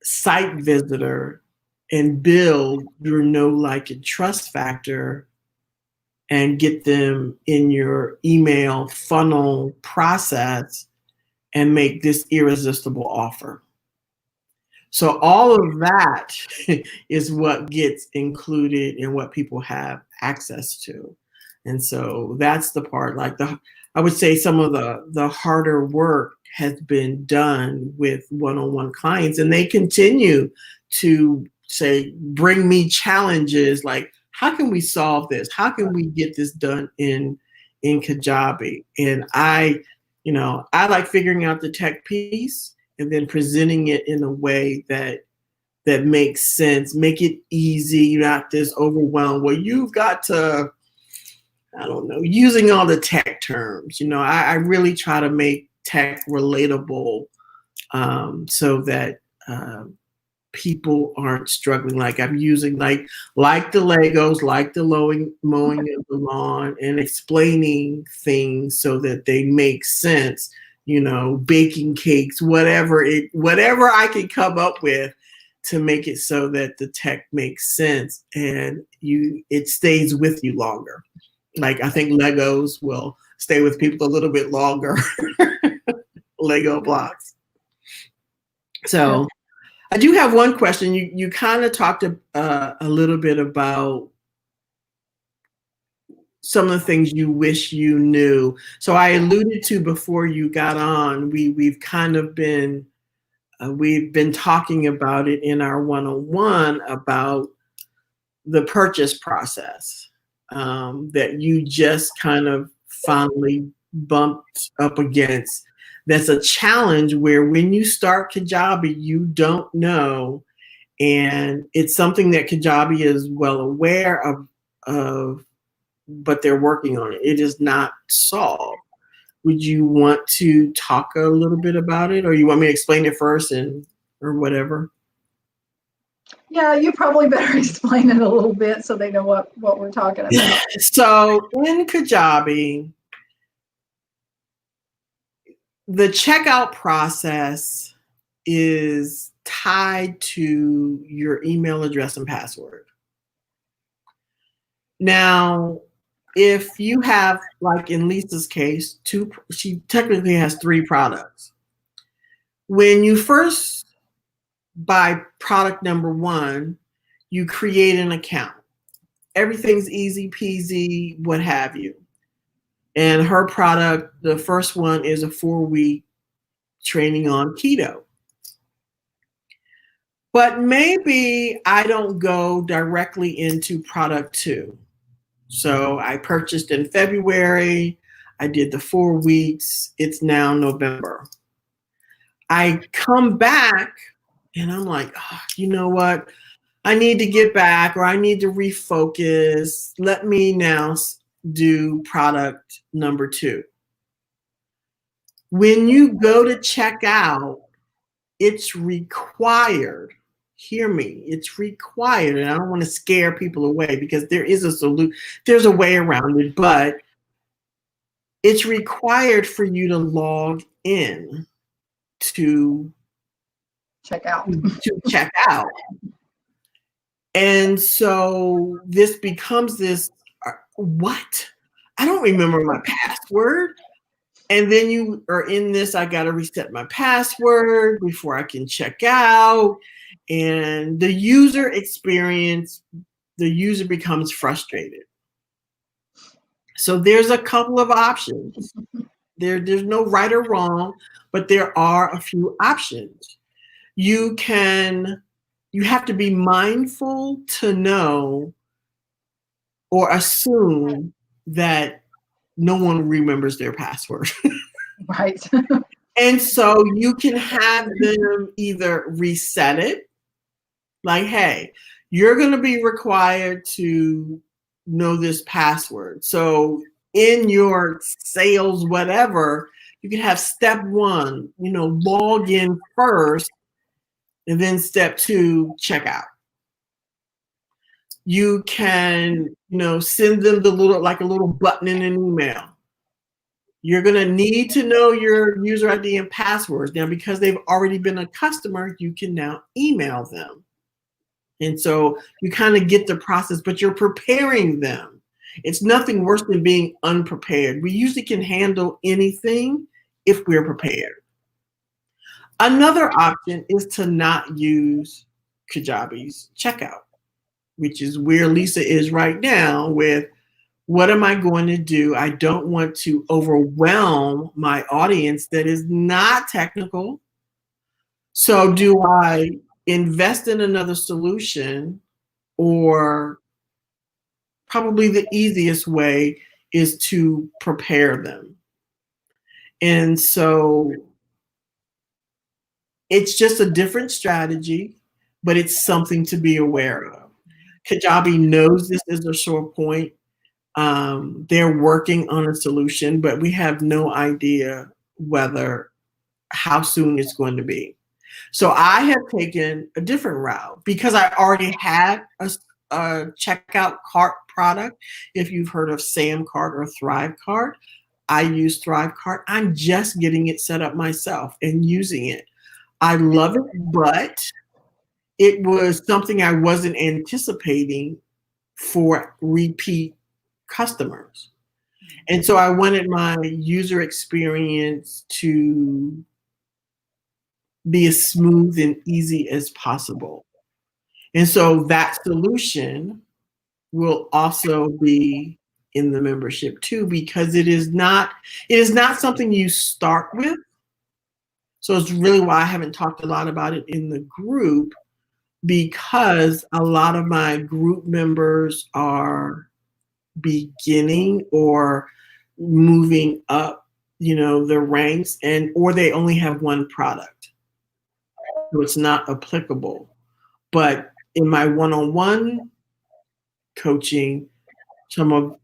[SPEAKER 1] site visitor and build your know, like, and trust factor and get them in your email funnel process and make this irresistible offer? So all of that is what gets included in what people have access to. And so that's the part, like I would say some of the harder work has been done with one-on-one clients, and they continue to say, bring me challenges like, how can we solve this? How can we get this done in Kajabi? And I like figuring out the tech piece and then presenting it in a way that makes sense, make it easy. You're not this overwhelmed. Well, you've got to, I don't know, using all the tech terms. I really try to make tech relatable so that people aren't struggling. Like I'm using like the Legos, like the mowing of the lawn, and explaining things so that they make sense. Baking cakes, whatever I can come up with to make it so that the tech makes sense and it stays with you longer. Like I think Legos will stay with people a little bit longer. Lego blocks. So I do have one question. You kind of talked a little bit about some of the things you wish you knew. So I alluded to before you got on, we've kind of been, we've been talking about it in our one-on-one about the purchase process that you just kind of finally bumped up against. That's a challenge where when you start Kajabi, you don't know. And it's something that Kajabi is well aware of, but they're working on it. It is not solved. Would you want to talk a little bit about it, or you want me to explain it first or whatever?
[SPEAKER 2] Yeah, you probably better explain it a little bit so they know what we're talking about.
[SPEAKER 1] So in Kajabi, the checkout process is tied to your email address and password. Now, if you have, like in Lisa's case, she technically has 3 products. When you first buy product number 1, you create an account. Everything's easy peasy, what have you. And her product, the first one, is a 4-week training on keto. But maybe I don't go directly into product 2. So I purchased in February. I did the 4 weeks. It's now November. I come back and I'm like, oh, you know what? I need to get back, or I need to refocus. Let me now do product number 2. When you go to check out, it's required. Hear me, it's required, and I don't want to scare people away because there is a solution. There's a way around it, but it's required for you to log in to
[SPEAKER 2] check out.
[SPEAKER 1] And so this becomes this, what? I don't remember my password. And then you are in this, I got to reset my password before I can check out. And the user experience, the user becomes frustrated. So there's a couple of options. There's no right or wrong, but there are a few options. You can you have to be mindful to know or assume that no one remembers their password.
[SPEAKER 2] Right.
[SPEAKER 1] And so you can have them either reset it, like, hey, you're going to be required to know this password. So in your sales, whatever, you can have step one, log in first, and then step two, check out. You can, send them the like a little button in an email. You're going to need to know your user ID and passwords. Now, because they've already been a customer, you can now email them. And so you kind of get the process, but you're preparing them. It's nothing worse than being unprepared. We usually can handle anything if we're prepared. Another option is to not use Kajabi's checkout, which is where Lisa is right now with, what am I going to do? I don't want to overwhelm my audience that is not technical. So do I invest in another solution, or probably the easiest way is to prepare them? And so it's just a different strategy, but it's something to be aware of. Kajabi knows this is a sore point. They're working on a solution, but we have no idea how soon it's going to be. So I have taken a different route because I already had a checkout cart product. If you've heard of Sam Cart or Thrive Cart, I use Thrive Cart. I'm just getting it set up myself and using it. I love it, but it was something I wasn't anticipating for repeat customers. And so I wanted my user experience to be as smooth and easy as possible. And so that solution will also be in the membership too, because it is not something you start with. So it's really why I haven't talked a lot about it in the group, because a lot of my group members are beginning or moving up, the ranks, or they only have one product. So it's not applicable. But in my one-on-one coaching, some of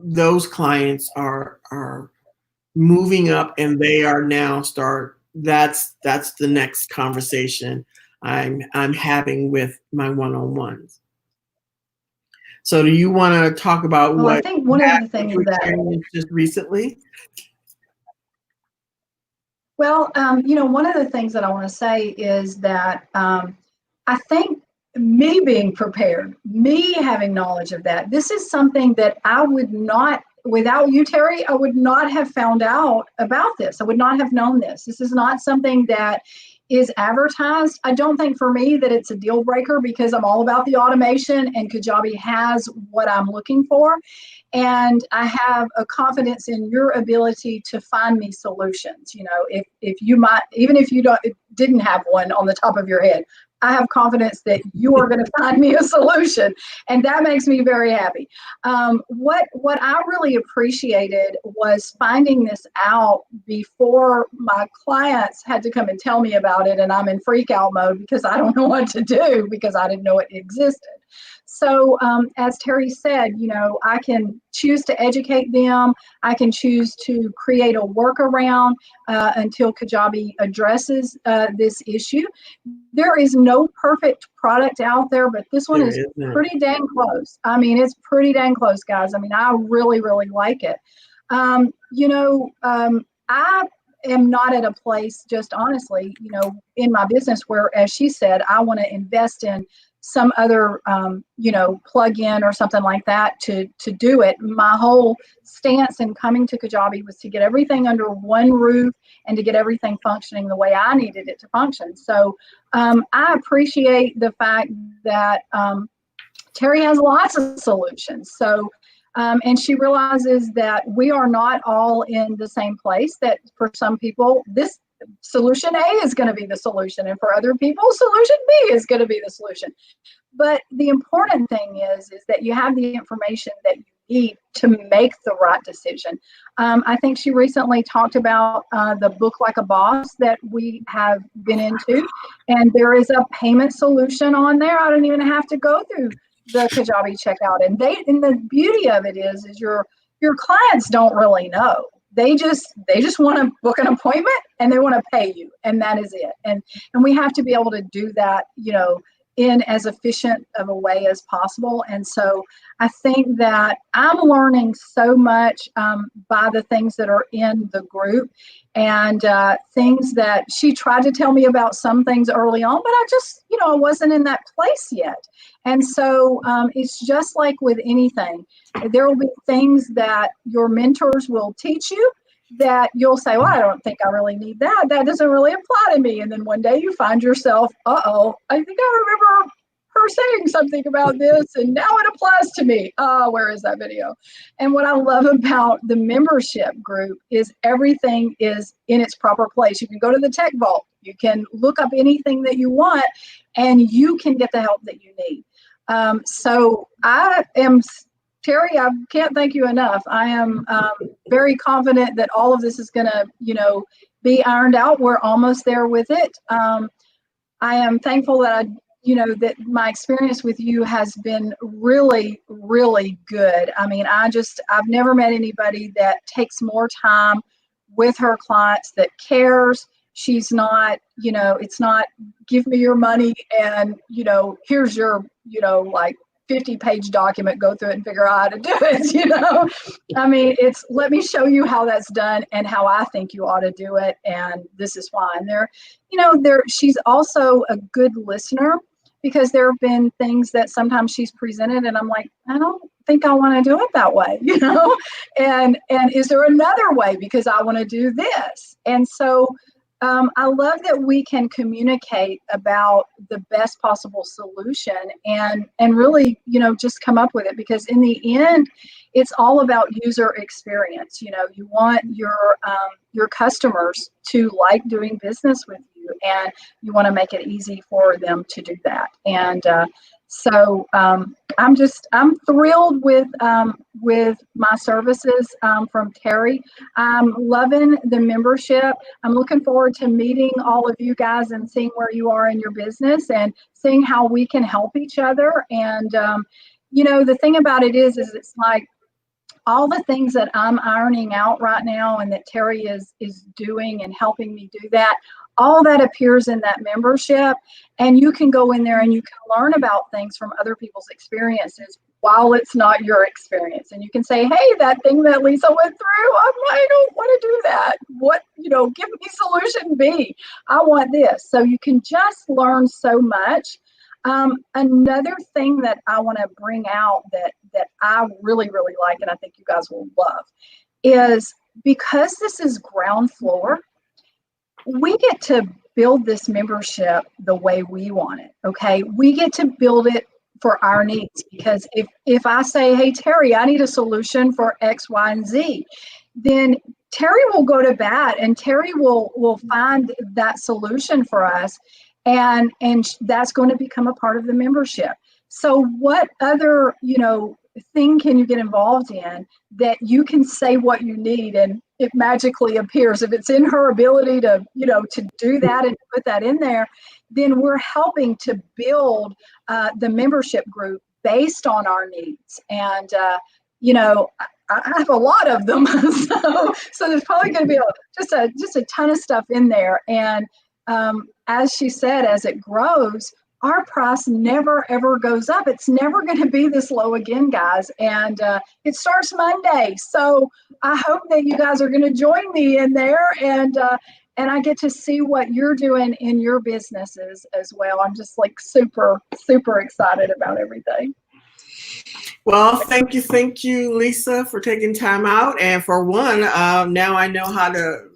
[SPEAKER 1] those clients are moving up, and they are now that's the next conversation I'm having with my one-on-ones. So do you want to talk about
[SPEAKER 2] Well, I think one of the things that
[SPEAKER 1] just recently?
[SPEAKER 2] Well, one of the things that I want to say is that I think me being prepared, me having knowledge of that, this is something that I would not, without you, Terry, I would not have found out about this. I would not have known this. This is not something that is advertised. I don't think for me that it's a deal breaker, because I'm all about the automation, and Kajabi has what I'm looking for. And I have a confidence in your ability to find me solutions. If you might, even if you didn't have one on the top of your head, I have confidence that you are going to find me a solution, and that makes me very happy. What I really appreciated was finding this out before my clients had to come and tell me about it, and I'm in freak out mode because I don't know what to do, because I didn't know it existed. So as Terry said, I can choose to educate them. I can choose to create a workaround until Kajabi addresses this issue. There is no perfect product out there, but this one is pretty dang close. I mean, it's pretty dang close, guys. I mean, I really, really like it. I am not at a place, just honestly, in my business where, as she said, I want to invest in some other, plug-in or something like that to do it. My whole stance in coming to Kajabi was to get everything under one roof and to get everything functioning the way I needed it to function. So I appreciate the fact that Terry has lots of solutions. So, and she realizes that we are not all in the same place, that for some people, this solution A is going to be the solution, and for other people, solution B is going to be the solution. But the important thing is that you have the information that you need to make the right decision. I think she recently talked about the Book Like a Boss that we have been into, and there is a payment solution on there. I don't even have to go through the Kajabi checkout. And the beauty of it is your clients don't really know. They just want to book an appointment and they want to pay you, and that is it. And we have to be able to do that, in as efficient of a way as possible. And so I think that I'm learning so much by the things that are in the group, and things that she tried to tell me about some things early on, but I just, I wasn't in that place yet. And so it's just like with anything. There will be things that your mentors will teach you that you'll say, well, I don't think I really need that. That doesn't really apply to me. And then one day you find yourself, I think I remember her saying something about this, and now it applies to me. Where is that video? And what I love about the membership group is everything is in its proper place. You can go to the Tech Vault. You can look up anything that you want, and you can get the help that you need. So I am... Terry, I can't thank you enough. I am very confident that all of this is going to, be ironed out. We're almost there with it. I am thankful that that my experience with you has been really, really good. I mean, I've never met anybody that takes more time with her clients, that cares. She's not, it's not give me your money and, here's your, 50-page document, go through it and figure out how to do it, I mean, it's let me show you how that's done and how I think you ought to do it, and this is why. And she's also a good listener, because there have been things that sometimes she's presented and I'm like, I don't think I want to do it that way, and is there another way, because I want to do this. And so I love that we can communicate about the best possible solution and really, just come up with it, because in the end, it's all about user experience. You want your customers to like doing business with you, and you want to make it easy for them to do that. And so I'm thrilled with my services from Terry. I'm loving the membership. I'm looking forward to meeting all of you guys and seeing where you are in your business and seeing how we can help each other. And the thing about it is it's like all the things that I'm ironing out right now and that Terry is doing and helping me do that, all that appears in that membership, and you can go in there and you can learn about things from other people's experiences while it's not your experience. And you can say, hey, that thing that Lisa went through, I don't want to do that. What, give me solution B. I want this. So you can just learn so much. Another thing that I want to bring out that I really, really like, and I think you guys will love, is because this is ground floor, we get to build this membership the way we want it. Okay, we get to build it for our needs, because if I say, hey, Terry, I need a solution for X, Y, and Z, then Terry will go to bat and Terry will find that solution for us, and that's going to become a part of the membership. So what other thing can you get involved in that you can say what you need and it magically appears? If it's in her ability to to do that and put that in there, then we're helping to build the membership group based on our needs. And I have a lot of them, so there's probably going to be just a ton of stuff in there. And as she said, as it grows, our price never, ever goes up. It's never going to be this low again, guys. And it starts Monday. So I hope that you guys are going to join me in there, and I get to see what you're doing in your businesses as well. I'm just like super, super excited about everything.
[SPEAKER 1] Well, thank you, Lisa, for taking time out. And for one, now I know how to,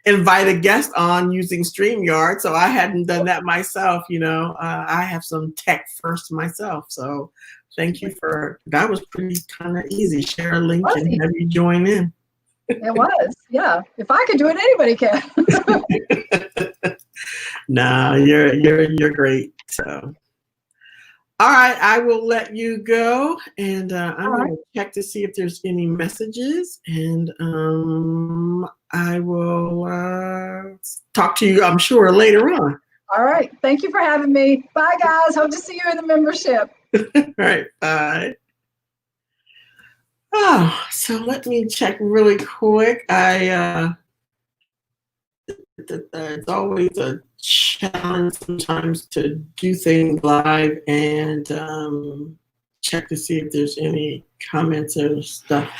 [SPEAKER 1] invite a guest on using StreamYard. So I hadn't done that myself. I have some tech first myself. So thank you that was pretty kind of easy. Share a link and have you join in.
[SPEAKER 2] It was, yeah. If I could do it, anybody can.
[SPEAKER 1] Nah, you're great. So, all right, I will let you go, and I'm
[SPEAKER 2] All
[SPEAKER 1] going
[SPEAKER 2] right.
[SPEAKER 1] to check to see if there's any messages, and I will talk to you, I'm sure, later on.
[SPEAKER 2] All right. Thank you for having me. Bye, guys. Hope to see you in the membership.
[SPEAKER 1] All right, bye. Oh, so let me check really quick. It's always a challenge sometimes to do things live and check to see if there's any comments or stuff.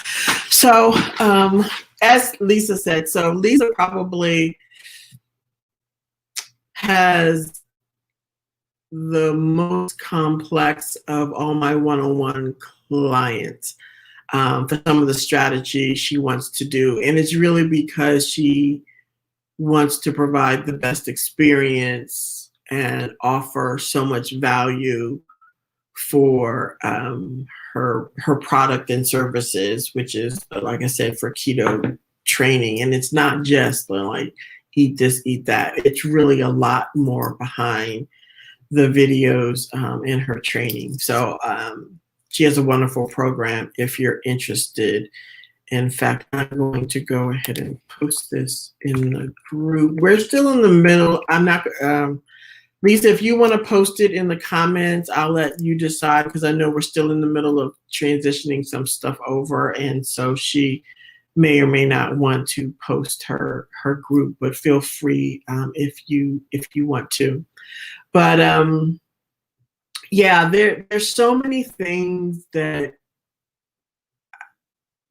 [SPEAKER 1] So as Lisa said, so Lisa probably has the most complex of all my one-on-one clients for some of the strategy she wants to do. And it's really because she wants to provide the best experience and offer so much value for her product and services, which is, like I said, for keto training. And it's not just like eat this, eat that. It's really a lot more behind the videos in her training. So she has a wonderful program if you're interested. In fact, I'm going to go ahead and post this in the group. We're still in the middle. I'm not, Lisa, if you want to post it in the comments, I'll let you decide because I know we're still in the middle of transitioning some stuff over. And so she may or may not want to post her group, but feel free if you want to. But yeah, there's so many things that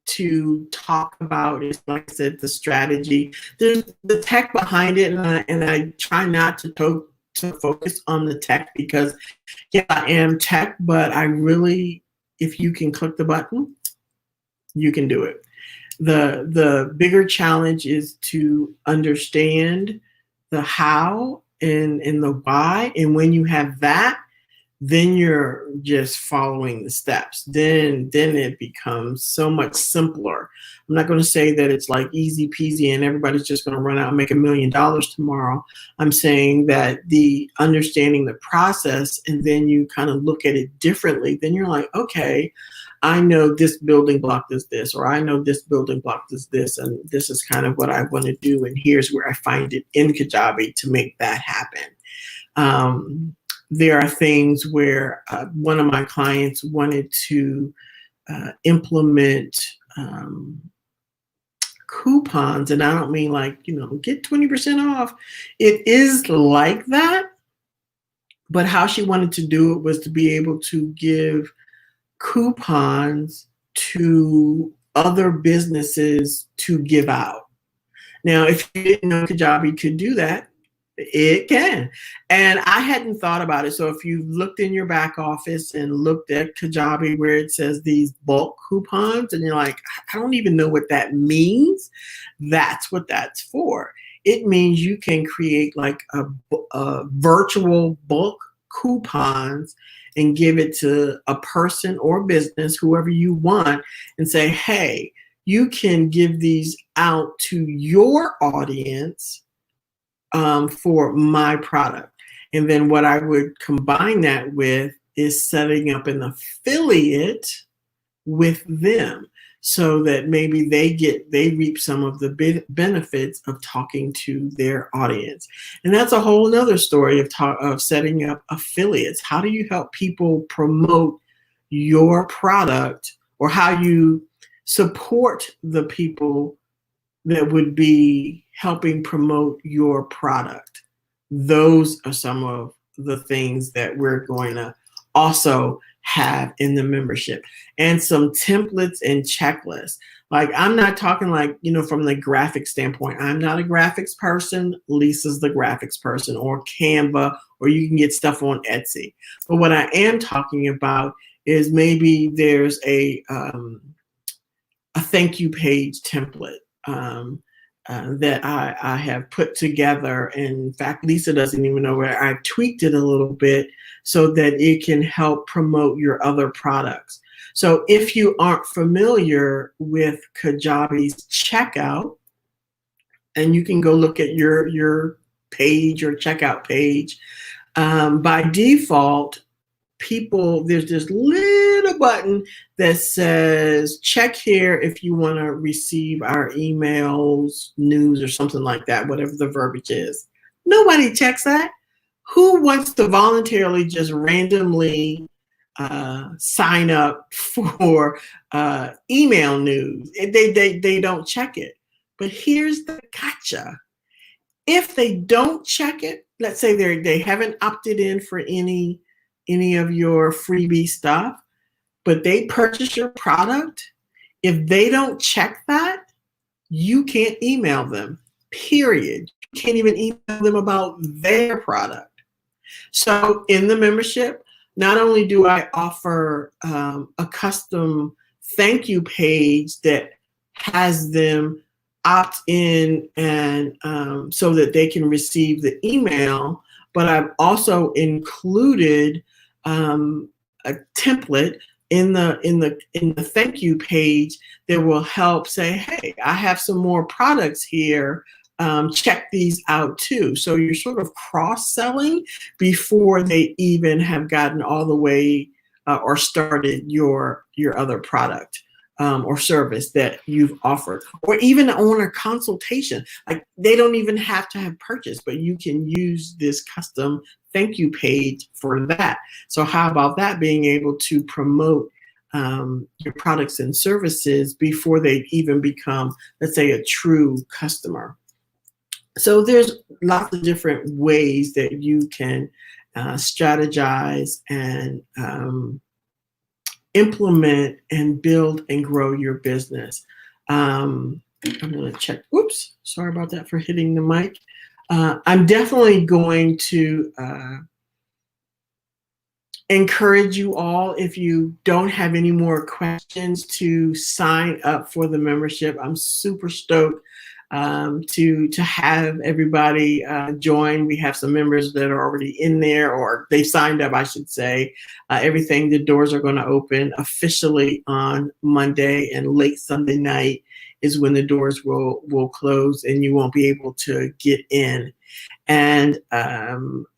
[SPEAKER 1] to talk about is, like I said, the strategy. There's the tech behind it, and I try not to focus on the tech because, yeah, I am tech, but I really, if you can click the button, you can do it. The bigger challenge is to understand the how and the why, and when you have that, then you're just following the steps. Then it becomes so much simpler. I'm not going to say that it's like easy peasy and everybody's just going to run out and make $1 million tomorrow. I'm saying that the understanding the process, and then you kind of look at it differently. Then you're like, okay, I know this building block does this, or I know this building block does this, and this is kind of what I want to do. And here's where I find it in Kajabi to make that happen. There are things where one of my clients wanted to implement coupons, and I don't mean like, get 20% off. It is like that, but how she wanted to do it was to be able to give coupons to other businesses to give out. Now, if you didn't know Kajabi could do that, it can. And I hadn't thought about it. So if you looked in your back office and looked at Kajabi where it says these bulk coupons, and you're like, I don't even know what that means, that's what that's for. It means you can create like a virtual bulk coupons and give it to a person or business, whoever you want, and say, hey, you can give these out to your audience for my product. And then what I would combine that with is setting up an affiliate with them so that maybe they reap some of the benefits of talking to their audience. And that's a whole nother story of setting up affiliates. How do you help people promote your product, or how you support the people that would be helping promote your product? Those are some of the things that we're going to also have in the membership, and some templates and checklists. Like, I'm not talking like, from the graphic standpoint. I'm not a graphics person. Lisa's the graphics person, or Canva, or you can get stuff on Etsy. But what I am talking about is maybe there's a thank you page template that I have put together. In fact, Lisa doesn't even know where I tweaked it a little bit so that it can help promote your other products. So if you aren't familiar with Kajabi's checkout, and you can go look at your page or checkout page, by default, there's this little button that says check here if you want to receive our emails, news, or something like that, whatever the verbiage is. Nobody checks that. Who wants to voluntarily just randomly sign up for email news? They don't check it. But here's the gotcha. If they don't check it, let's say they haven't opted in for any of your freebie stuff, but they purchase your product, if they don't check that, you can't email them, period. You can't even email them about their product. So in the membership, not only do I offer a custom thank you page that has them opt in and so that they can receive the email, but I've also included a template in the thank you page that will help say, hey, I have some more products here. Check these out too. So you're sort of cross-selling before they even have gotten all the way or started your other product or service that you've offered, or even on a consultation. Like they don't even have to have purchased, but you can use this custom thank you page for that. So how about that, being able to promote your products and services before they even become, let's say, a true customer. So there's lots of different ways that you can strategize and implement and build and grow your business. I'm going to check. Oops, sorry about that for hitting the mic. I'm definitely going to encourage you all, if you don't have any more questions, to sign up for the membership. I'm super stoked to have everybody join. We have some members that are already in there, or they signed up, I should say. The doors are going to open officially on Monday, and late Sunday night is when the doors will close and you won't be able to get in. And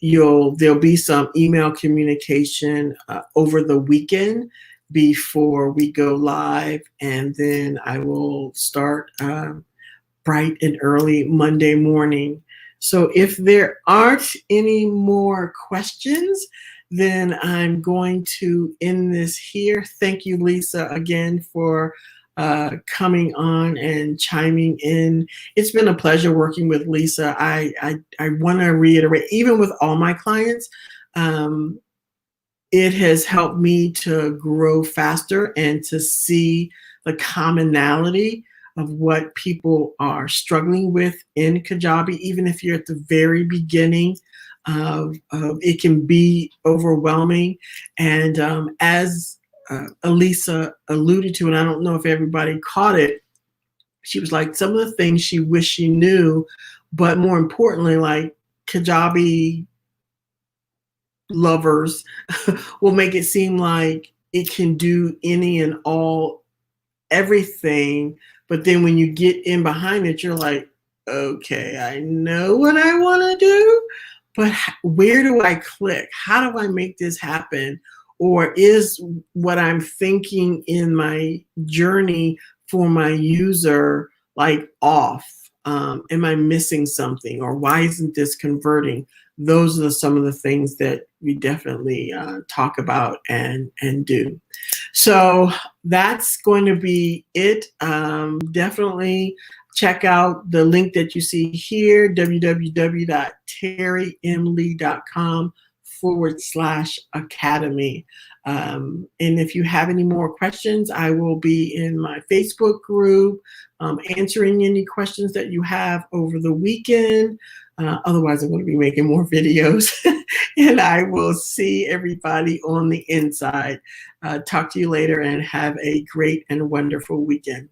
[SPEAKER 1] there'll be some email communication over the weekend before we go live, and then I will start bright and early Monday morning. So if there aren't any more questions, then I'm going to end this here. Thank you, Lisa, again for coming on and chiming in. It's been a pleasure working with Lisa. I want to reiterate, even with all my clients, it has helped me to grow faster and to see the commonality of what people are struggling with in Kajabi. Even if you're at the very beginning of it, can be overwhelming. And as Elisa alluded to, and I don't know if everybody caught it, she was like, some of the things she wished she knew, but more importantly, like, Kajabi lovers will make it seem like it can do any and all everything, but then when you get in behind it, you're like, okay, I know what I want to do, but where do I click? How do I make this happen? Or is what I'm thinking in my journey for my user like off? Am I missing something? Or why isn't this converting? Those are some of the things that we definitely talk about and do. So that's going to be it. Definitely check out the link that you see here, www.terrymlee.com/academy. And if you have any more questions, I will be in my Facebook group answering any questions that you have over the weekend. Otherwise, I'm going to be making more videos. And I will see everybody on the inside. Talk to you later and have a great and wonderful weekend.